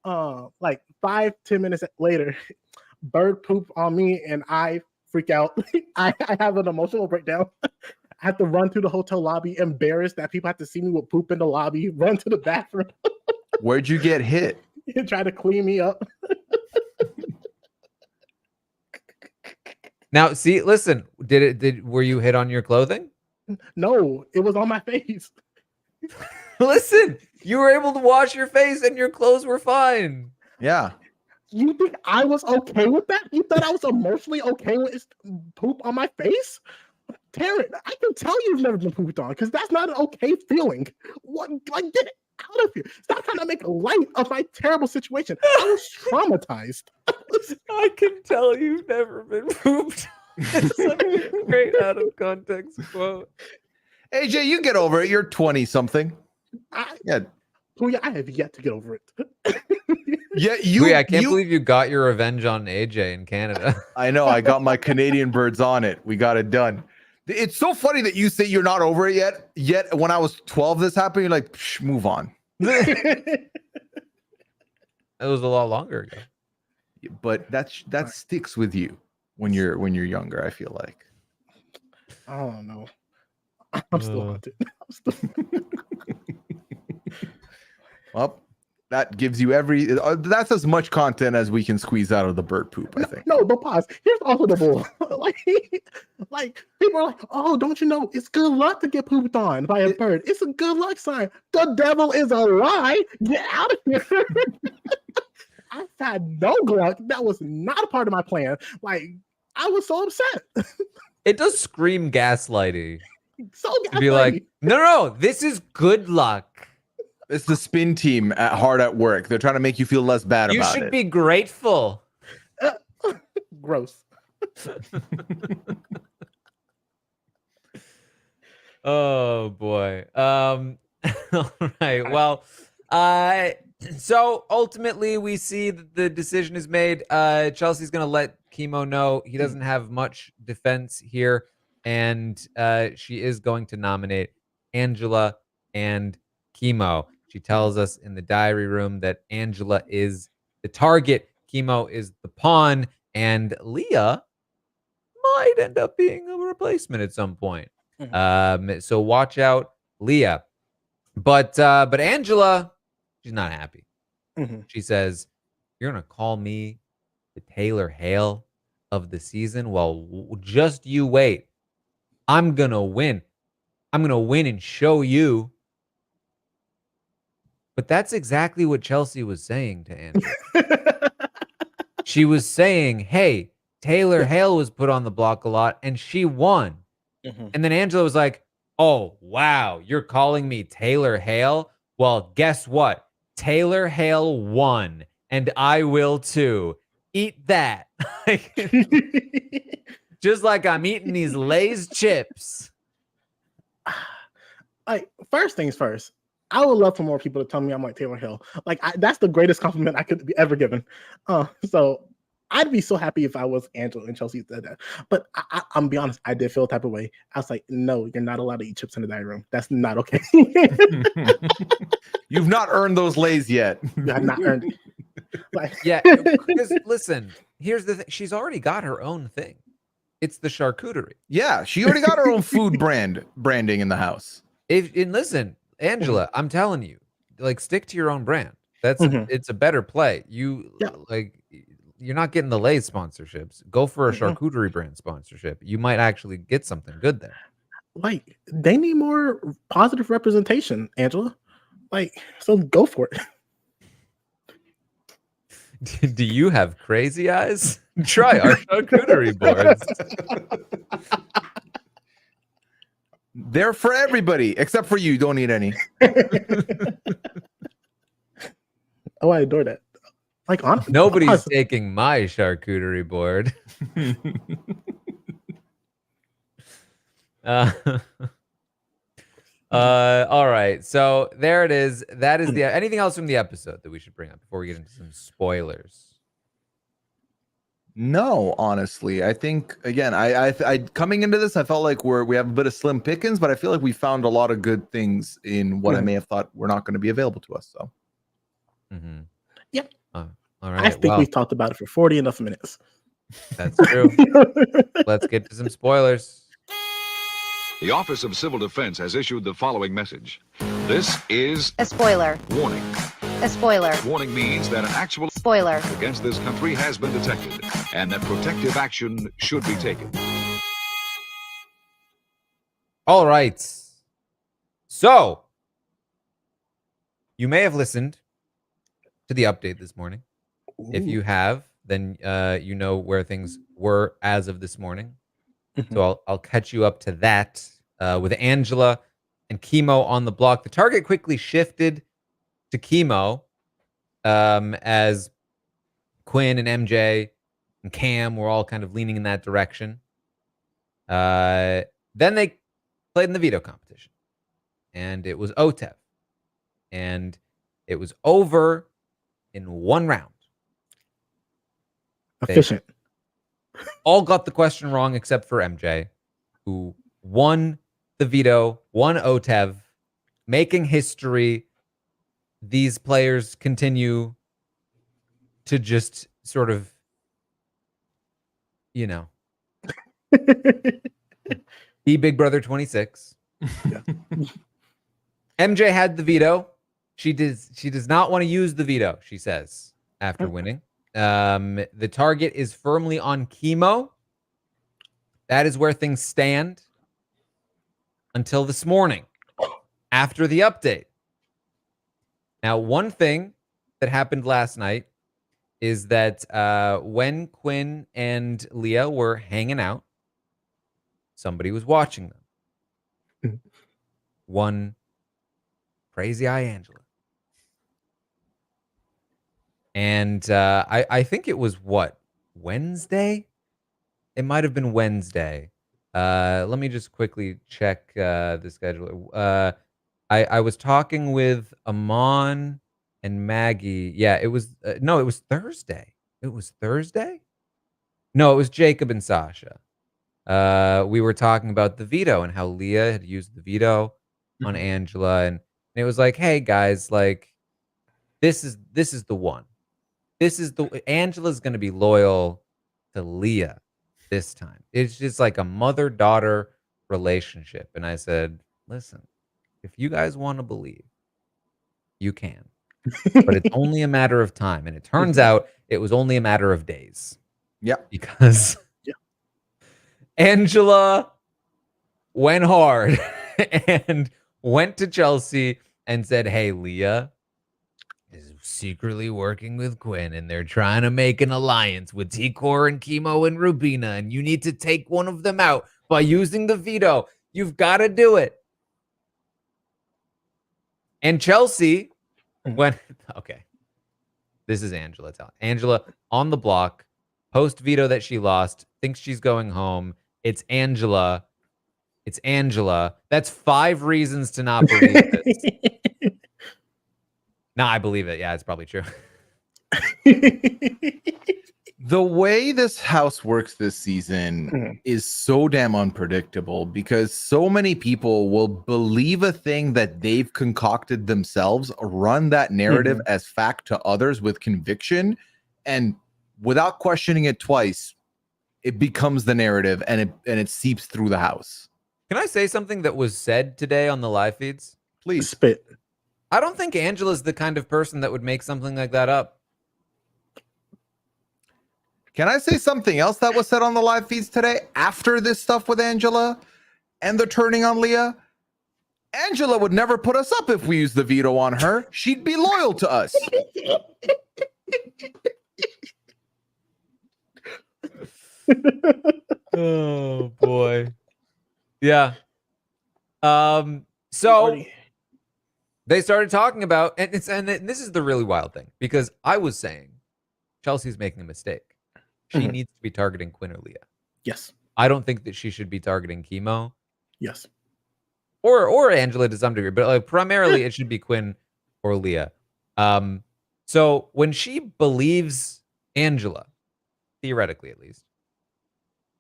Like 5-10 minutes later, bird poop on me and I freak out. I have an emotional breakdown. I have to run through the hotel lobby, embarrassed that people have to see me with poop in the lobby, run to the bathroom. Where'd you get hit? Try to clean me up. Now, see, listen, were you hit on your clothing? No, it was on my face. Listen, you were able to wash your face and your clothes were fine. Yeah. You think I was okay with that? You thought I was emotionally okay with poop on my face? Taran, I can tell you've never been pooped on because that's not an okay feeling. What? Like, get it out of here. Stop trying to make light of my terrible situation. I was traumatized. I can tell you've never been pooped. It's such a great out of context quote. AJ, you get over it. You're 20 something. Pooya, I have yet to get over it. Yeah, I can't believe you got your revenge on AJ in Canada. I know. I got my Canadian birds on it. We got it done. It's so funny that you say you're not over it yet. Yet when I was 12, this happened. You're like, move on. It was a lot longer ago. But that sticks with you when you're younger. I feel like. I don't know. I'm still haunted. Well, that gives you that's as much content as we can squeeze out of the bird poop, I think. No, but pause. Here's also the bull. like people are like, oh, don't you know it's good luck to get pooped on by a bird? It's a good luck sign. The devil is a lie. Get out of here. I've had no luck. That was not a part of my plan. Like, I was so upset. It does scream gaslighty. So to be like, no, this is good luck. It's the spin team hard at work. They're trying to make you feel less bad about it. You should be grateful. Gross. Oh boy. All right. Well, so ultimately we see that the decision is made. Chelsea's gonna let Kimo know he doesn't have much defense here, and she is going to nominate Angela and Kimo. She tells us in the diary room that Angela is the target, Kimo is the pawn, and Leah might end up being a replacement at some point. So watch out, Leah. But Angela, she's not happy. She says, "You're gonna call me the Taylor Hale of the season? Well, just you wait. I'm gonna win. I'm gonna win and show you." But that's exactly what Chelsie was saying to Angela. She was saying, "Hey, Taylor Hale was put on the block a lot, and she won." And then Angela was like, "Oh, wow, you're calling me Taylor Hale? Well, guess what? Taylor Hale won, and I will too. Eat that." Just like I'm eating these Lay's chips. Like, first things first, I would love for more people to tell me I'm like Taylor Hill. Like, that's the greatest compliment I could be ever given. So I'd be so happy if I was Angela and Chelsea said that. But I'm be honest, I did feel a type of way. I was like, no, you're not allowed to eat chips in the dining room. That's not okay. You've not earned those Lays yet. You have not earned it. Like, Yeah, because listen, here's the thing. She's already got her own thing. It's the charcuterie. Yeah, she already got her own food branding in the house. And listen, Angela, I'm telling you, like, stick to your own brand. That's it's a better play. You're not getting the Lay's sponsorships. Go for a charcuterie brand sponsorship. You might actually get something good there. Like, they need more positive representation, Angela. Like, so go for it. Do you have crazy eyes? Try our charcuterie boards. They're for everybody except for you. Don't eat any. Oh, I adore that. Like, honestly, Nobody's taking my charcuterie board. All right. So there it is. That is the anything else from the episode that we should bring up before we get into some spoilers? No, honestly, I think again, I coming into this, I felt like we have a bit of slim pickings, but I feel like we found a lot of good things in what I may have thought were not going to be available to us. So, yep. All right. I think we've talked about it for 40 enough minutes. That's true. Let's get to some spoilers. The Office of Civil Defense has issued the following message. This is a spoiler. Warning. A spoiler. Warning means that an actual spoiler against this country has been detected and that protective action should be taken. All right. So, you may have listened to the update this morning. Ooh. If you have, then you know where things were as of this morning. So I'll catch you up to that with Angela and Kimo on the block. The target quickly shifted to Kimo as Quinn and MJ and Cam were all kind of leaning in that direction. Then they played in the veto competition, and it was OTEV, and it was over in one round. Efficient. They all got the question wrong except for MJ, who won the veto, won OTEV, making history. These players continue to just sort of, you know, be Big Brother 26. Yeah. MJ had the veto. She does not want to use the veto, she says, after winning. The target is firmly on Kimo. That is where things stand until this morning after the update. Now, one thing that happened last night is that when Quinn and Leah were hanging out, somebody was watching them. One crazy eye Angela. And I think it was Wednesday? It might have been Wednesday Let me just quickly check the schedule. I was talking with Amon and Maggie. Yeah, it was no, it was Thursday. It was Thursday? No, it was Jacob and Sasha. We were talking about the veto and how Leah had used the veto on Angela, and it was like, hey guys, like this is the one. This is the Angela's gonna be loyal to Leah this time. It's just like a mother-daughter relationship. And I said, listen, if you guys want to believe, you can. But it's only a matter of time. And it turns out it was only a matter of days. Yep. Because Angela went hard and went to Chelsie and said, hey, Leah is secretly working with Quinn, and they're trying to make an alliance with T-Core and Kimo and Rubina, and you need to take one of them out by using the veto. You've got to do it. And Chelsie went, okay, this is Angela telling. Angela on the block, post-veto that she lost, thinks she's going home. It's Angela. It's Angela. That's 5 reasons to not believe this. No, I believe it. Yeah, it's probably true. The way this house works this season is so damn unpredictable because so many people will believe a thing that they've concocted themselves, run that narrative as fact to others with conviction, and without questioning it twice, it becomes the narrative and it seeps through the house. Can I say something that was said today on the live feeds? Please. Spit. I don't think Angela's the kind of person that would make something like that up. Can I say something else that was said on the live feeds today after this stuff with Angela and the turning on Leah? Angela would never put us up if we used the veto on her. She'd be loyal to us. Oh boy. Yeah. So they started talking about, and this is the really wild thing, because I was saying Chelsea's making a mistake. She needs to be targeting Quinn or Leah. Yes. I don't think that she should be targeting Kimo. Yes. Or Angela to some degree, but like primarily it should be Quinn or Leah. So when she believes Angela, theoretically at least,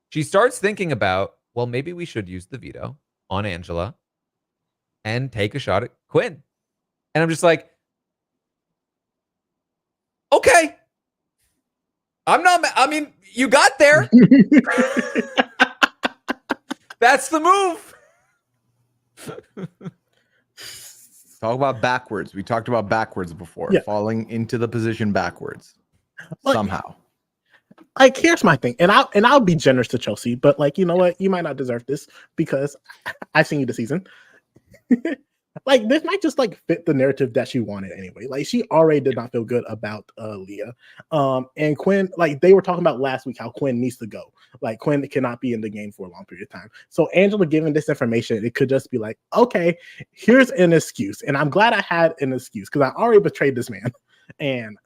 she starts thinking about, well, maybe we should use the veto on Angela and take a shot at Quinn. And I'm just like, okay. I mean, you got there. That's the move. Talk about backwards. We talked about backwards before, falling into the position backwards somehow. Like, here's my thing, and I'll be generous to Chelsie, but like, you know what? You might not deserve this because I've seen you this season. Like, this might just like fit the narrative that she wanted anyway. Like, she already did not feel good about Leah. And Quinn, like they were talking about last week, how Quinn needs to go. Like, Quinn cannot be in the game for a long period of time. So Angela giving this information, it could just be like, okay, here's an excuse. And I'm glad I had an excuse because I already betrayed this man. And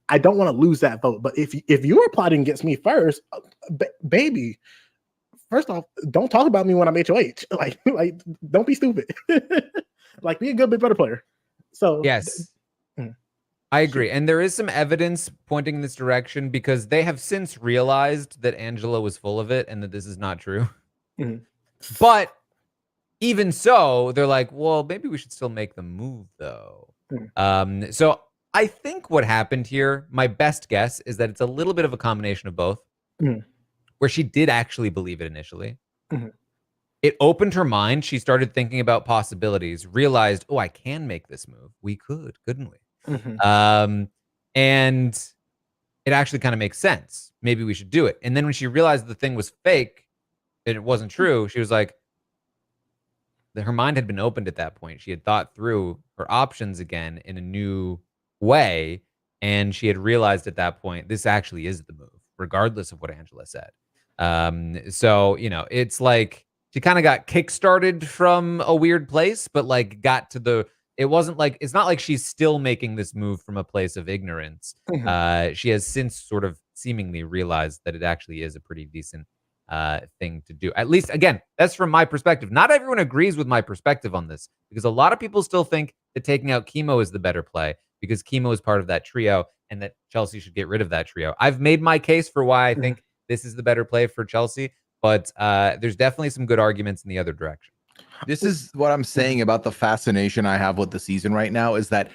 I don't want to lose that vote. But if you were plotting against me first, baby, first off, don't talk about me when I'm HOH. Like don't be stupid. Like, be a good bit better player. So yes, I agree. And there is some evidence pointing in this direction because they have since realized that Angela was full of it and that this is not true. But even so, they're like, well, maybe we should still make the move though. So I think what happened here, my best guess is that it's a little bit of a combination of both, where she did actually believe it initially. It opened her mind. She started thinking about possibilities, realized, oh, I can make this move. We could, couldn't we? And it actually kind of makes sense. Maybe we should do it. And then when she realized the thing was fake and it wasn't true, she was like, her mind had been opened at that point. She had thought through her options again in a new way. And she had realized at that point, this actually is the move, regardless of what Angela said. So, you know, it's like, she kind of got kickstarted from a weird place, but like got to it wasn't like, it's not like she's still making this move from a place of ignorance. She has since sort of seemingly realized that it actually is a pretty decent thing to do. At least, again, that's from my perspective. Not everyone agrees with my perspective on this because a lot of people still think that taking out Kimo is the better play because Kimo is part of that trio and that Chelsie should get rid of that trio. I've made my case for why I think this is the better play for Chelsie, but there's definitely some good arguments in the other direction. This is what I'm saying about the fascination I have with the season right now is that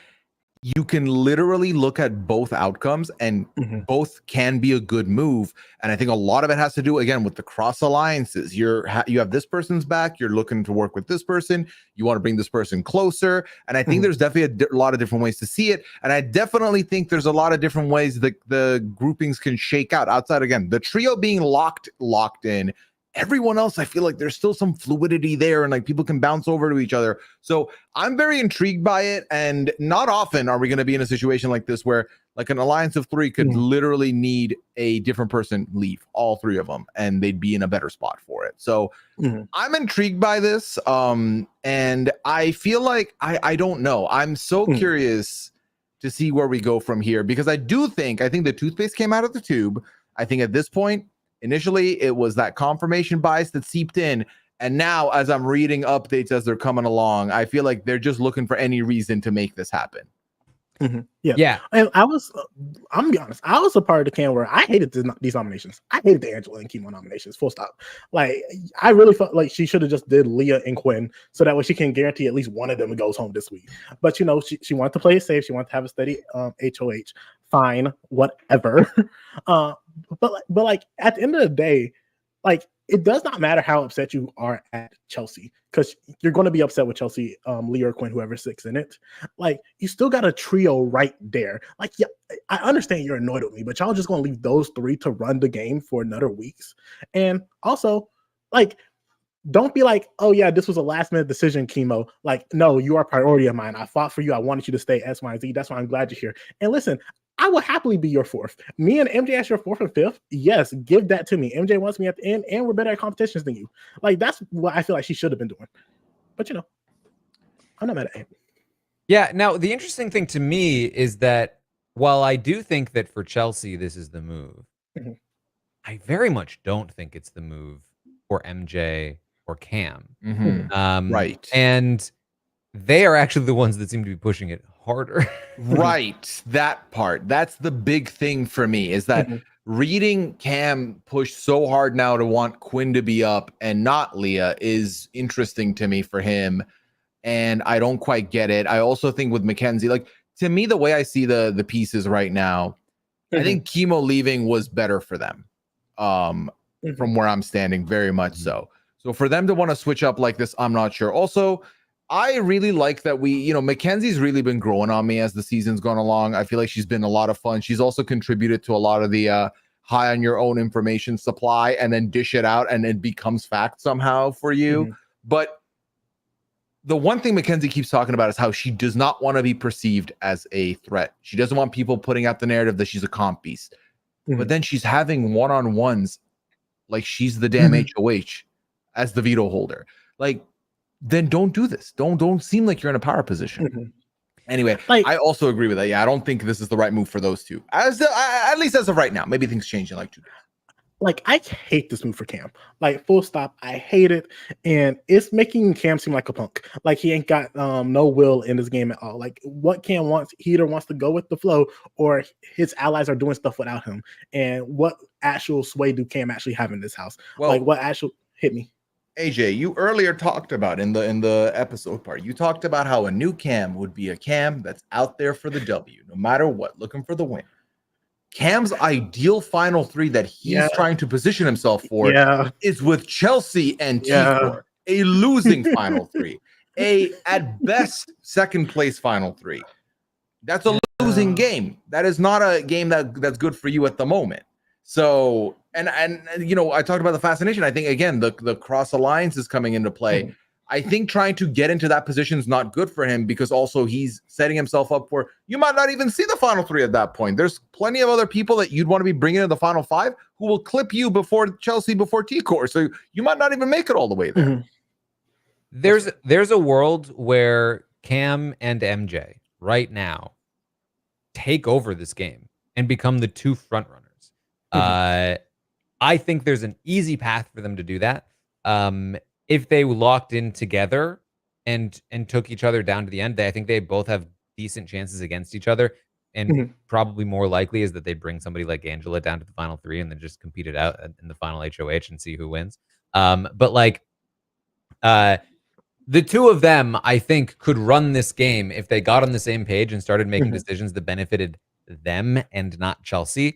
you can literally look at both outcomes and both can be a good move. And I think a lot of it has to do, again, with the cross alliances. You have this person's back. You're looking to work with this person. You want to bring this person closer. And I think there's definitely a lot of different ways to see it. And I definitely think there's a lot of different ways that the groupings can shake out outside, again, the trio being locked in. Everyone else, I feel like there's still some fluidity there and like people can bounce over to each other. So I'm very intrigued by it. And not often are we going to be in a situation like this where like an alliance of three could literally need a different person leave, all three of them, and they'd be in a better spot for it. So I'm intrigued by this. And I feel like I don't know. I'm so curious to see where we go from here because I think the toothpaste came out of the tube. I think at this point, initially, it was that confirmation bias that seeped in. And now, as I'm reading updates as they're coming along, I feel like they're just looking for any reason to make this happen. Yeah. And I'm gonna be honest, I was a part of the camp where I hated these nominations. I hated the Angela and Kimo nominations, full stop. Like, I really felt like she should have just did Leah and Quinn so that way she can guarantee at least one of them goes home this week. But, you know, she wanted to play it safe. She wanted to have a steady HOH. Fine, whatever. But like at the end of the day, like it does not matter how upset you are at Chelsie because you're going to be upset with Chelsie, Leah or Quinn, whoever sits in it. Like you still got a trio right there. Like yeah, I understand you're annoyed with me, but y'all just going to leave those three to run the game for another weeks. And also, like, don't be like, oh yeah, this was a last minute decision, Kimo. Like, no, you are a priority of mine. I fought for you. I wanted you to stay X, Y, and Z. That's why I'm glad you're here. And listen, I will happily be your fourth. Me and MJ as your fourth and fifth. Yes, give that to me. MJ wants me at the end, and we're better at competitions than you. Like, that's what I feel like she should have been doing. But, you know, I'm not mad at him. Yeah, now, the interesting thing to me is that while I do think that for Chelsie, this is the move, I very much don't think it's the move for MJ or Cam. Right. And they are actually the ones that seem to be pushing it harder. Right. That part. That's the big thing for me is that reading Cam push so hard now to want Quinn to be up and not Leah is interesting to me for him. And I don't quite get it. I also think with Mackenzie, like to me, the way I see the pieces right now, I think Kimo leaving was better for them. From where I'm standing, very much so. So for them to want to switch up like this, I'm not sure. Also, I really like that Mackenzie's really been growing on me as the season's gone along. I feel like she's been a lot of fun. She's also contributed to a lot of the high on your own information supply and then dish it out and it becomes fact somehow for you. But the one thing Mackenzie keeps talking about is how she does not want to be perceived as a threat. She doesn't want people putting out the narrative that she's a comp beast. But then she's having one-on-ones like she's the damn HOH as the veto holder. Like, then don't do this. Don't seem like you're in a power position. Anyway, like, I also agree with that. Yeah, I don't think this is the right move for those two. At least as of right now. Maybe things change in like 2 days. Like, I hate this move for Cam. Like, full stop. I hate it. And it's making Cam seem like a punk. Like, he ain't got no will in this game at all. Like, what Cam wants, he either wants to go with the flow or his allies are doing stuff without him. And what actual sway do Cam actually have in this house? Well, like, what actual hit me? AJ, you earlier talked about in the episode part, you talked about how a new Cam would be a Cam that's out there for the W, no matter what, looking for the win. Cam's ideal final three that he's trying to position himself for is with Chelsie and T4, a losing final three, at best second place final three. That's a losing game. That is not a game that's good for you at the moment. So, and I talked about the fascination. I think again the cross alliance is coming into play. I think trying to get into that position is not good for him because also he's setting himself up for you might not even see the final three at that point. There's plenty of other people that you'd want to be bringing in the final five who will clip you before Chelsie, before T-Core. So you might not even make it all the way there. There's a world where Cam and MJ right now take over this game and become the two front runners. I think there's an easy path for them to do that. If they locked in together and took each other down to the end, I think they both have decent chances against each other. And probably more likely is that they bring somebody like Angela down to the final 3 and then just compete it out in the final HOH and see who wins. But like, the two of them, I think, could run this game if they got on the same page and started making decisions that benefited them and not Chelsie.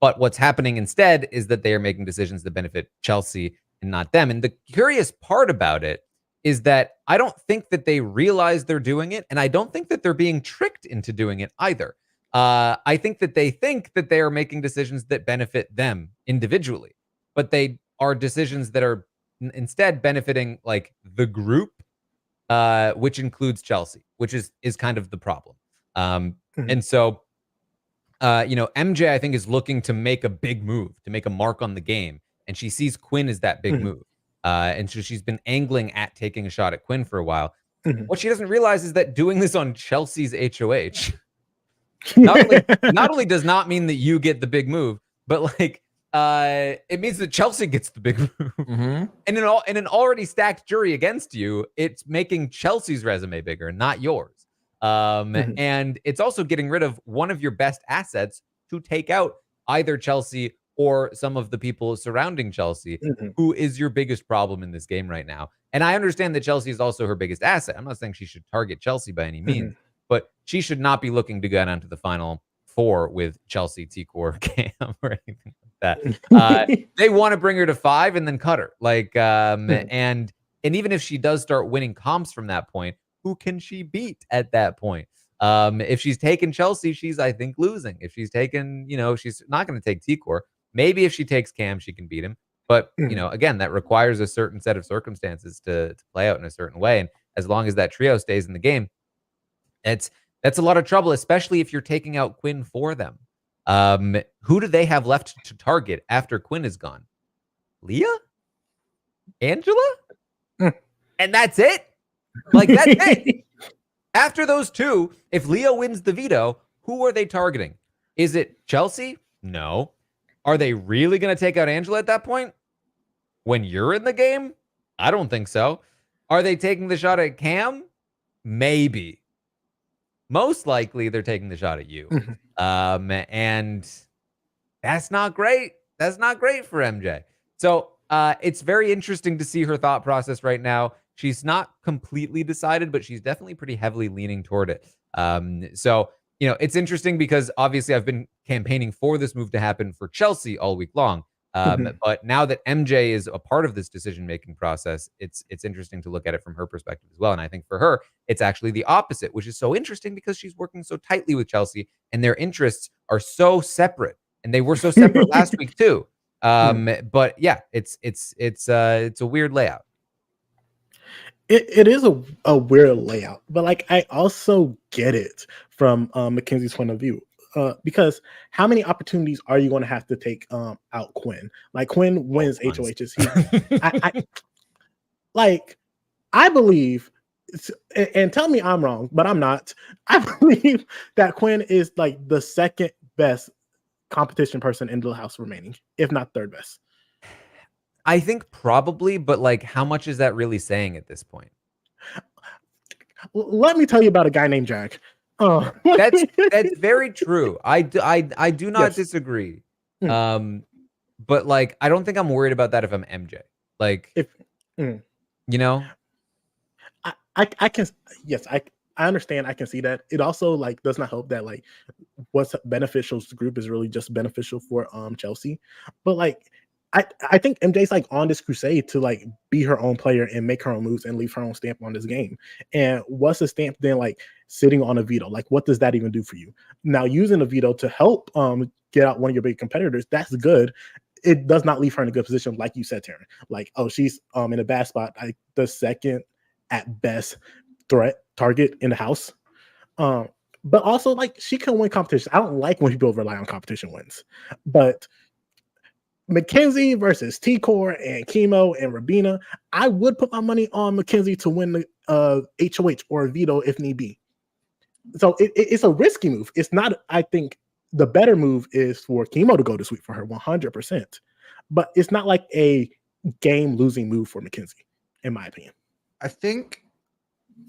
But what's happening instead is that they are making decisions that benefit Chelsie and not them. And the curious part about it is that I don't think that they realize they're doing it, and I don't think that they're being tricked into doing it either. I think that they are making decisions that benefit them individually, but they are decisions that are instead benefiting like the group, which includes Chelsie, which is kind of the problem. And so, MJ, I think, is looking to make a big move, to make a mark on the game, and she sees Quinn as that big move. And so she's been angling at taking a shot at Quinn for a while. What she doesn't realize is that doing this on Chelsea's HOH not only does not mean that you get the big move, but like it means that Chelsie gets the big move. And in an already stacked jury against you, it's making Chelsea's resume bigger, not yours. And it's also getting rid of one of your best assets to take out either Chelsie or some of the people surrounding Chelsie, who is your biggest problem in this game right now. And I understand that Chelsea is also her biggest asset. I'm not saying she should target Chelsie by any means, but she should not be looking to get onto the final 4 with Chelsie, T-Core, Cam, or anything like that. They want to bring her to 5 and then cut her. Like, and even if she does start winning comps from that point, who can she beat at that point? If she's taken Chelsie, she's, I think, losing. If she's taken, she's not going to take T-Core. Maybe if she takes Cam, she can beat him. But, again, that requires a certain set of circumstances to play out in a certain way. And as long as that trio stays in the game, that's a lot of trouble, especially if you're taking out Quinn for them. Who do they have left to target after Quinn is gone? Leah? Angela? And that's it? Like, that's it. After those two, if Leah wins the veto, who are they targeting? Is it Chelsie? No. Are they really going to take out Angela at that point? When you're in the game? I don't think so. Are they taking the shot at Cam? Maybe. Most likely they're taking the shot at you. And that's not great. That's not great for MJ. So it's very interesting to see her thought process right now. She's not completely decided, but she's definitely pretty heavily leaning toward it. So, it's interesting because obviously I've been campaigning for this move to happen for Chelsie all week long. But now that MJ is a part of this decision-making process, it's interesting to look at it from her perspective as well. And I think for her, it's actually the opposite, which is so interesting because she's working so tightly with Chelsie and their interests are so separate. And they were so separate last week too. But yeah, it's a weird layout. It is a weird layout, but like I also get it from Mackenzie's point of view. Because how many opportunities are you going to have to take out Quinn? Like Quinn wins HOHs. I believe, and tell me I'm wrong, but I'm not. I believe that Quinn is like the second best competition person in the house remaining, if not third best. I think probably, but like, how much is that really saying at this point? Let me tell you about a guy named Jack. Oh, that's very true. I do not disagree. But like, I don't think I'm worried about that if I'm MJ. Like, I can, yes, I understand. I can see that. It also like does not help that like what's beneficial to the group is really just beneficial for Chelsie. But like, I think MJ's like on this crusade to like be her own player and make her own moves and leave her own stamp on this game. And what's the stamp then like sitting on a veto? Like, what does that even do for you? Now, using a veto to help get out one of your big competitors, that's good. It does not leave her in a good position, like you said, Taran. Like, oh, she's in a bad spot. Like the second at best threat target in the house. But also like she can win competition. I don't like when people rely on competition wins, but Mackenzie versus T-Core and Kimo and Rabina, I would put my money on Mackenzie to win the HOH or a veto if need be. So it's a risky move. It's not, I think the better move is for Kimo to go to sweep for her 100%. but it's not like a game losing move for Mackenzie, in my opinion. I think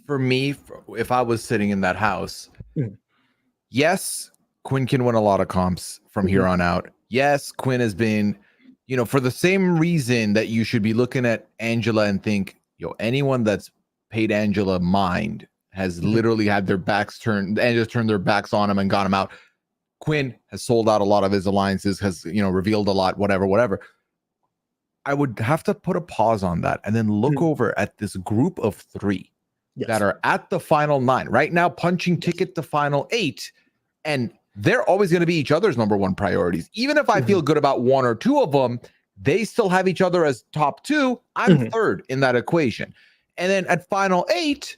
for me, if I was sitting in that house, yes, Quinn can win a lot of comps from here on out. Yes, Quinn has been, for the same reason that you should be looking at Angela and think, anyone that's paid Angela mind has literally had their backs turned and just turned their backs on him and got him out. Quinn has sold out a lot of his alliances, has, revealed a lot, whatever. I would have to put a pause on that and then look over at this group of 3 that are at the final 9 right now, punching ticket to final 8. And they're always going to be each other's number 1 priorities. Even if I feel good about 1 or 2 of them, they still have each other as top 2. I'm third in that equation. And then at final 8,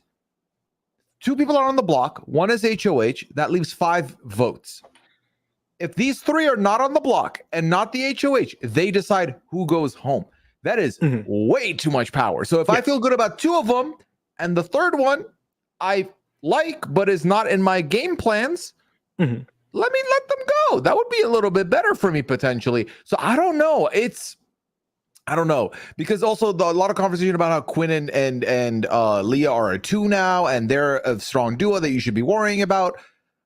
2 people are on the block. 1 is HOH. That leaves 5 votes. If these 3 are not on the block and not the HOH, they decide who goes home. That is way too much power. So if I feel good about 2 of them and the third one I like but is not in my game plans, let me let them go. That would be a little bit better for me potentially. So I don't know. I don't know, because also a lot of conversation about how Quinn and Leah are a 2 now, and they're a strong duo that you should be worrying about.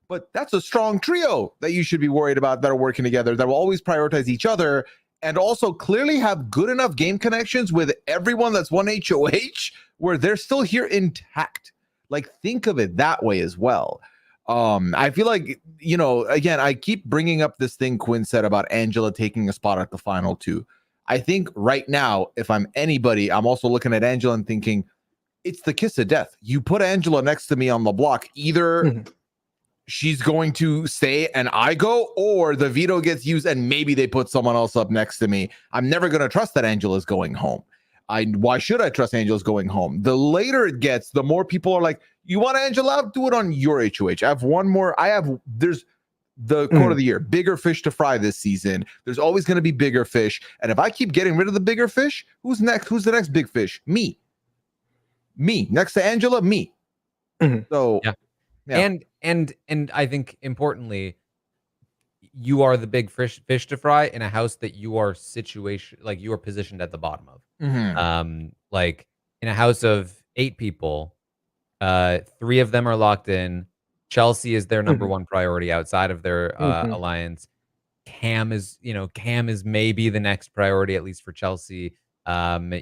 But that's a strong trio that you should be worried about, that are working together, that will always prioritize each other, and also clearly have good enough game connections with everyone that's one HOH where they're still here intact. Like, think of it that way as well. I feel like, again, I keep bringing up this thing Quinn said about Angela taking a spot at the final 2. I think right now, if I'm anybody, I'm also looking at Angela and thinking, it's the kiss of death. You put Angela next to me on the block, either she's going to stay and I go, or the veto gets used and maybe they put someone else up next to me. I'm never going to trust that Angela's going home. Why should I trust Angela's going home? The later it gets, the more people are like, you want Angela out? Do it on your HOH. I have one more. There's the quote of the year, bigger fish to fry this season. There's always going to be bigger fish. And if I keep getting rid of the bigger fish, who's next? Who's the next big fish? Me. Next to Angela, me. So, yeah. And I think importantly, you are the big fish to fry in a house that you are you are positioned at the bottom of. Like in a house of 8 people, 3 of them are locked in. Chelsie is their number 1 priority outside of their alliance. Cam is maybe the next priority, at least for Chelsie.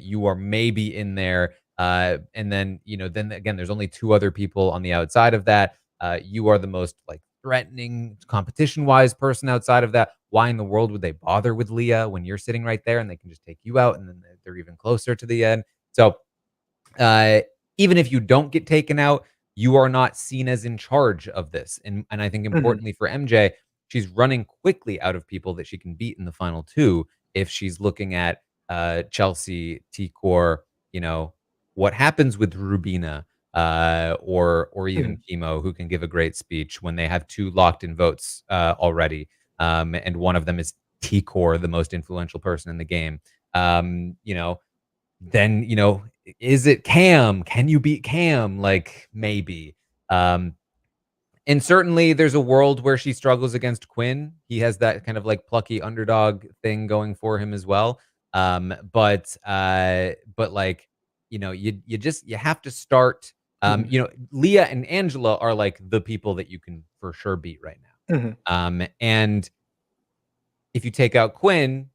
You are maybe in there. And then, then again, there's only 2 other people on the outside of that. You are the most threatening competition-wise person outside of that. Why in the world would they bother with Leah when you're sitting right there and they can just take you out, and then they're even closer to the end? So even if you don't get taken out, you are not seen as in charge of this. And I think importantly for MJ, she's running quickly out of people that she can beat in the final 2 if she's looking at Chelsie, T-Core, what happens with Rubina, or even Kimo, who can give a great speech when they have 2 locked in votes already. And one of them is T-Core, the most influential person in the game. Then, is it Cam? Can you beat Cam? Like, maybe. And certainly there's a world where she struggles against Quinn. He has that kind of plucky underdog thing going for him as well. But like, you have to start, Leah and Angela are the people that you can for sure beat right now. And if you take out Quinn,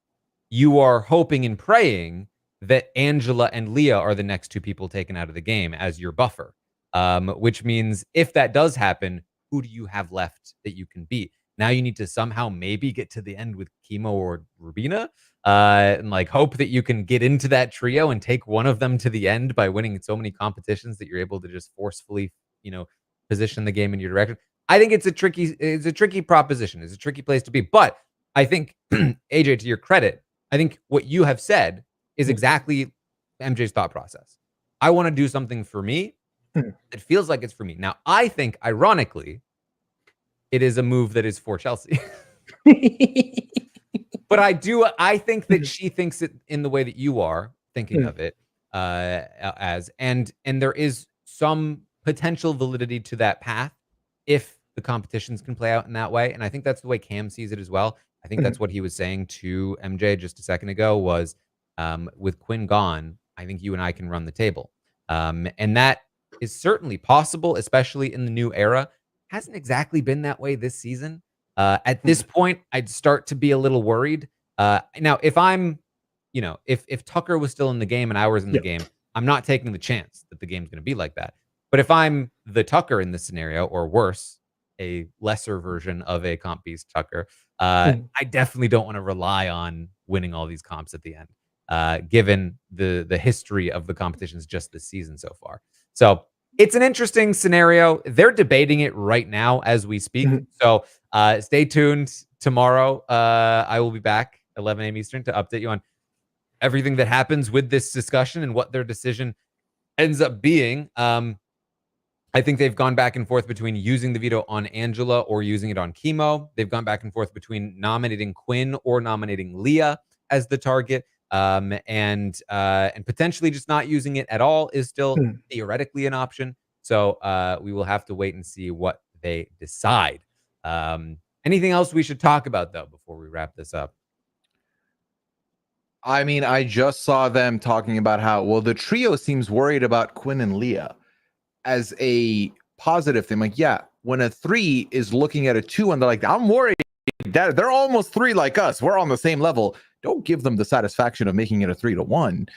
you are hoping and praying that Angela and Leah are the next 2 people taken out of the game as your buffer. Which means if that does happen, who do you have left that you can beat? Now you need to somehow maybe get to the end with Kimo or Rubina, and hope that you can get into that trio and take one of them to the end by winning so many competitions that you're able to just forcefully, position the game in your direction. I think it's a tricky proposition. It's a tricky place to be. But I think, AJ, to your credit, I think what you have said is exactly MJ's thought process. I want to do something for me. It feels like it's for me. Now, I think, ironically, it is a move that is for Chelsie. But I think that she thinks it in the way that you are thinking of it as. And there is some potential validity to that path if the competitions can play out in that way. And I think that's the way Cam sees it as well. I think that's what he was saying to MJ just a second ago was, with Quinn gone, I think you and I can run the table. And that is certainly possible, especially in the new era. Hasn't exactly been that way this season. At this point, I'd start to be a little worried. Now, if I'm, if Tucker was still in the game and I was in the game, I'm not taking the chance that the game's going to be like that. But if I'm the Tucker in this scenario, or worse, a lesser version of a comp beast Tucker, I definitely don't want to rely on winning all these comps at the end, given the history of the competitions just this season so far. So it's an interesting scenario. They're debating it right now as we speak. So stay tuned. Tomorrow, I will be back 11 a.m. Eastern to update you on everything that happens with this discussion and what their decision ends up being. I think they've gone back and forth between using the veto on Angela or using it on Kimo. They've gone back and forth between nominating Quinn or nominating Leah as the target. And potentially just not using it at all is still theoretically an option. So we will have to wait and see what they decide. Anything else we should talk about, though, before we wrap this up? I mean, I just saw them talking about how, well, the trio seems worried about Quinn and Leah as a positive thing. Like, yeah, when a 3 is looking at a 2 and they're like, I'm worried that they're almost 3 like us. We're on the same level. Don't give them the satisfaction of making it a 3-1.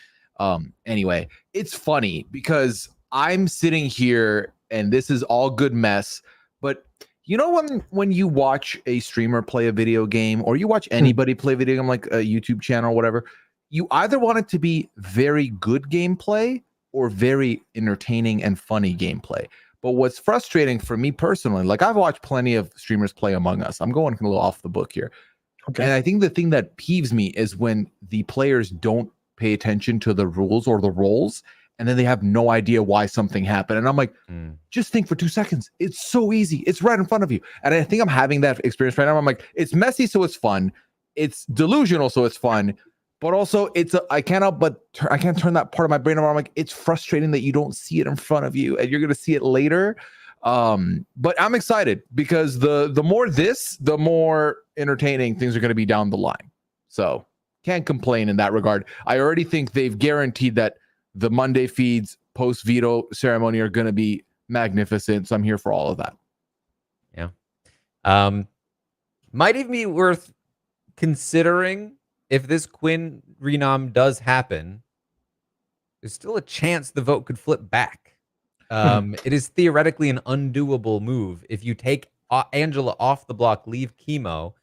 Anyway, it's funny because I'm sitting here and this is all good mess. But you know, when you watch a streamer play a video game, or you watch anybody play a video game, like a YouTube channel or whatever, you either want it to be very good gameplay or very entertaining and funny gameplay. But what's frustrating for me personally, like I've watched plenty of streamers play Among Us. I'm going a little off the book here. Okay. And I think the thing that peeves me is when the players don't pay attention to the rules or the roles, and then they have no idea why something happened. And I'm like, just think for 2 seconds. It's so easy. It's right in front of you. And I think I'm having that experience right now. I'm like, it's messy, so it's fun. It's delusional, so it's fun. But also, I can't turn that part of my brain around. I'm like, it's frustrating that you don't see it in front of you, and you're gonna see it later. But I'm excited because the more the more entertaining things are gonna be down the line. So can't complain in that regard. I already think they've guaranteed that the Monday feeds post veto ceremony are gonna be magnificent. So I'm here for all of that. Yeah. Might even be worth considering. If this Quinn renom does happen, there's still a chance the vote could flip back. It is theoretically an undoable move. If you take Angela off the block, leave Kimo,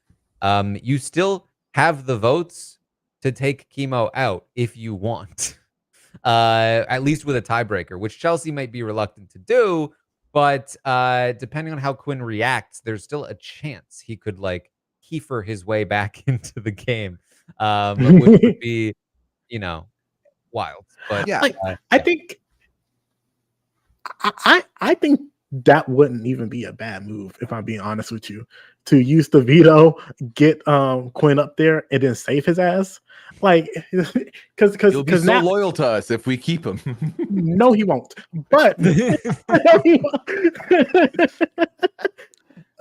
you still have the votes to take Kimo out if you want, at least with a tiebreaker, which Chelsie might be reluctant to do. But depending on how Quinn reacts, there's still a chance he could like Kiefer his way back into the game. Which would be, wild. But yeah, I think that wouldn't even be a bad move, if I'm being honest with you, to use the veto, get Quinn up there, and then save his ass. Like, because he'll be so loyal to us if we keep him. No, he won't. But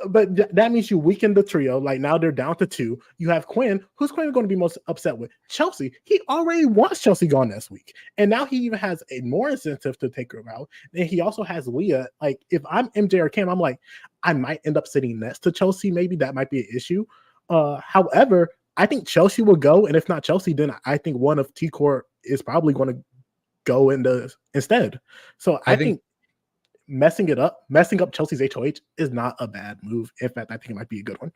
but that means you weaken the trio. Like now they're down to 2. You have Quinn. Who's Quinn going to be most upset with? Chelsie. He already wants Chelsie gone this week. And now he even has a more incentive to take her out. And he also has Leah. Like if I'm MJ or Kim, I'm like, I might end up sitting next to Chelsie. Maybe that might be an issue. However, I think Chelsie will go. And if not Chelsie, then I think one of T-Core is probably going to go instead. So I think messing up Chelsea's HOH is not a bad move. In fact, I think it might be a good one.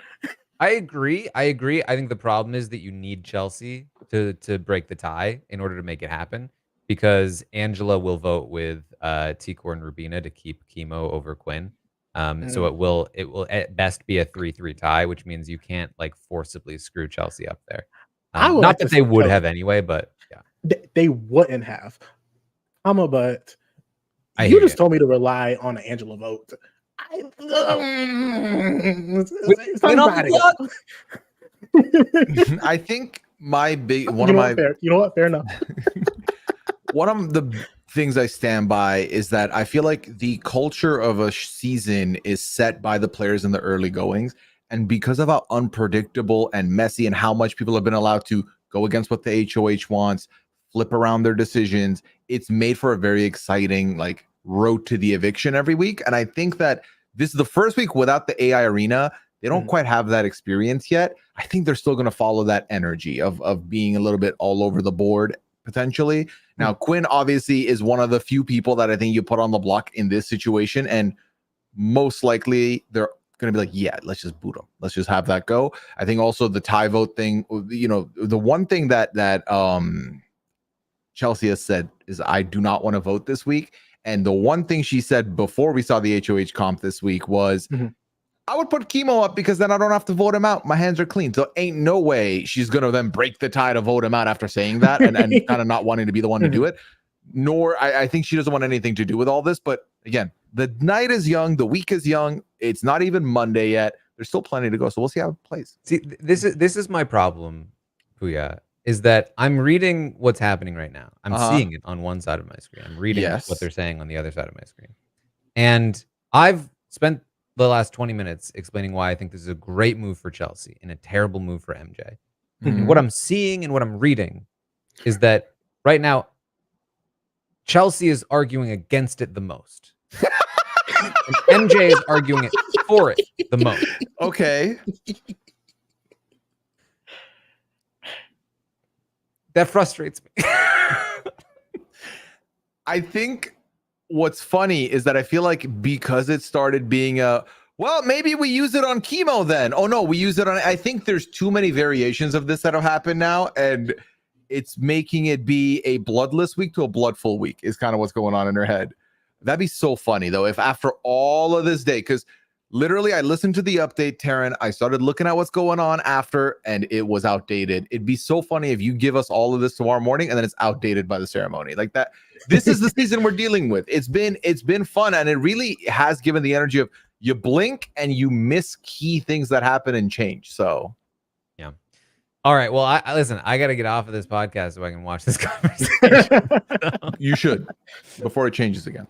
I agree. I think the problem is that you need Chelsie to break the tie in order to make it happen, because Angela will vote with T-Core and Rubina to keep Kimo over Quinn. So it will at best be a 3-3 tie, which means you can't like forcibly screw Chelsie up there. Not that they would have anyway, but yeah, they wouldn't have. But you just told me to rely on an Angela vote. I think my big fair enough. One of the things I stand by is that I feel like the culture of a season is set by the players in the early goings, And because of how unpredictable and messy and how much people have been allowed to go against what the HOH wants, flip around their decisions, it's made for a very exciting like road to the eviction every week. And I think that this is the first week without the AI arena. They don't quite have that experience yet. I think they're still going to follow that energy of being a little bit all over the board potentially. Now, Quinn obviously is one of the few people that I think you put on the block in this situation, and most likely they're going to be like, yeah, let's just boot them. Let's just have that go. I think also the tie vote thing, you know, the one thing that Chelsie has said is I do not want to vote this week. And the one thing she said before we saw the HOH comp this week was, I would put Kimo up because then I don't have to vote him out. My hands are clean. So ain't no way she's going to then break the tie to vote him out after saying that and kind of not wanting to be the one to do it. Nor I think she doesn't want anything to do with all this. But again, the night is young. The week is young. It's not even Monday yet. There's still plenty to go. So we'll see how it plays. See, this is my problem, Pooya, is that I'm reading what's happening right now. I'm seeing it on one side of my screen. I'm reading what they're saying on the other side of my screen. And I've spent the last 20 minutes explaining why I think this is a great move for Chelsie and a terrible move for MJ. And what I'm seeing and what I'm reading is that right now, Chelsie is arguing against it the most. And MJ is arguing it for it the most. Okay. That frustrates me. I think what's funny is that I feel like because it started being well, maybe we use it on Kimo then. Oh no, we use it on, I think there's too many variations of this that have happened now, and it's making it be a bloodless week to a bloodful week is kind of what's going on in her head. That'd be so funny though, if after all of this day, because literally I listened to the update, Taran, I started looking at what's going on after, and it was outdated. It'd be so funny if you give us all of this tomorrow morning and then it's outdated by the ceremony like that. This is the season we're dealing with. It's been fun, and it really has given the energy of you blink and you miss key things that happen and change. So yeah. All right. Well, I listen, I got to get off of this podcast so I can watch this conversation. You should before it changes again.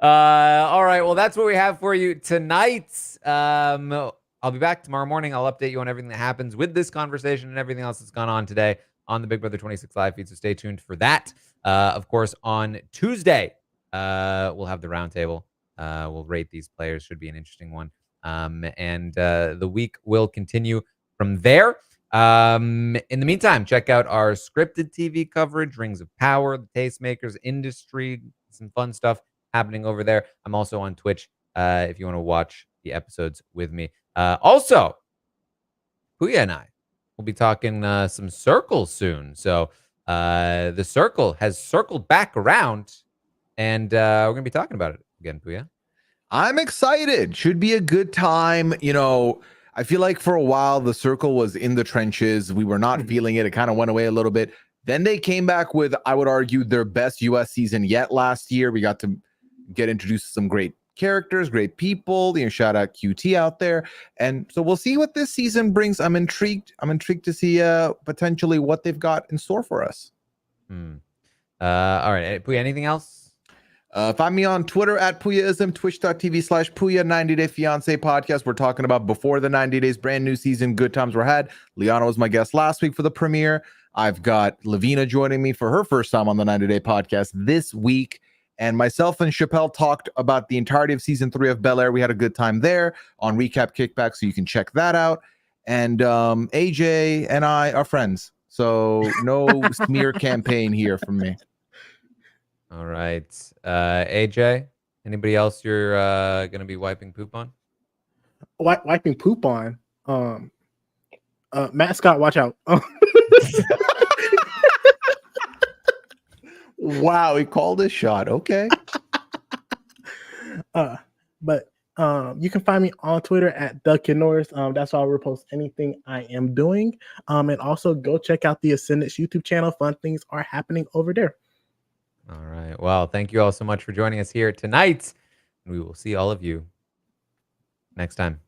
All right. Well, that's what we have for you tonight. I'll be back tomorrow morning. I'll update you on everything that happens with this conversation and everything else that's gone on today on the Big Brother 26 live feed. So stay tuned for that. Of course, on Tuesday, we'll have the roundtable. We'll rate these players. Should be an interesting one. And the week will continue from there. In the meantime, check out our scripted TV coverage, Rings of Power, the Tastemakers Industry, some fun stuff happening over there. I'm also on Twitch if you want to watch the episodes with me. Also, Pooya and I will be talking some circles soon. So the circle has circled back around, and we're going to be talking about it again, Pooya. I'm excited. Should be a good time. You know, I feel like for a while the circle was in the trenches. We were not feeling it. It kind of went away a little bit. Then they came back with, I would argue, their best US season yet last year. We got to get introduced to some great characters, great people. You know, shout out QT out there. And so we'll see what this season brings. I'm intrigued. I'm intrigued to see potentially what they've got in store for us. All right. Pooya, anything else? Find me on Twitter at Pooyaism, twitch.tv/Pooya 90 Day Fiance Podcast. We're talking about before the 90 days, brand new season, good times were had. Liana was my guest last week for the premiere. I've got Lavina joining me for her first time on the 90 Day Podcast this week. And myself and Chappelle talked about the entirety of season 3 of Bel Air. We had a good time there on Recap Kickback, so you can check that out. And AJ and I are friends, so no smear campaign here from me. All right. AJ, anybody else you're going to be wiping poop on? Wiping poop on? Mascot, watch out. Wow, he called his shot. Okay. But you can find me on Twitter at AJ Norris. That's why I repost anything I am doing. And also go check out the Ascendance YouTube channel. Fun things are happening over there. All right. Well, thank you all so much for joining us here tonight. We will see all of you next time.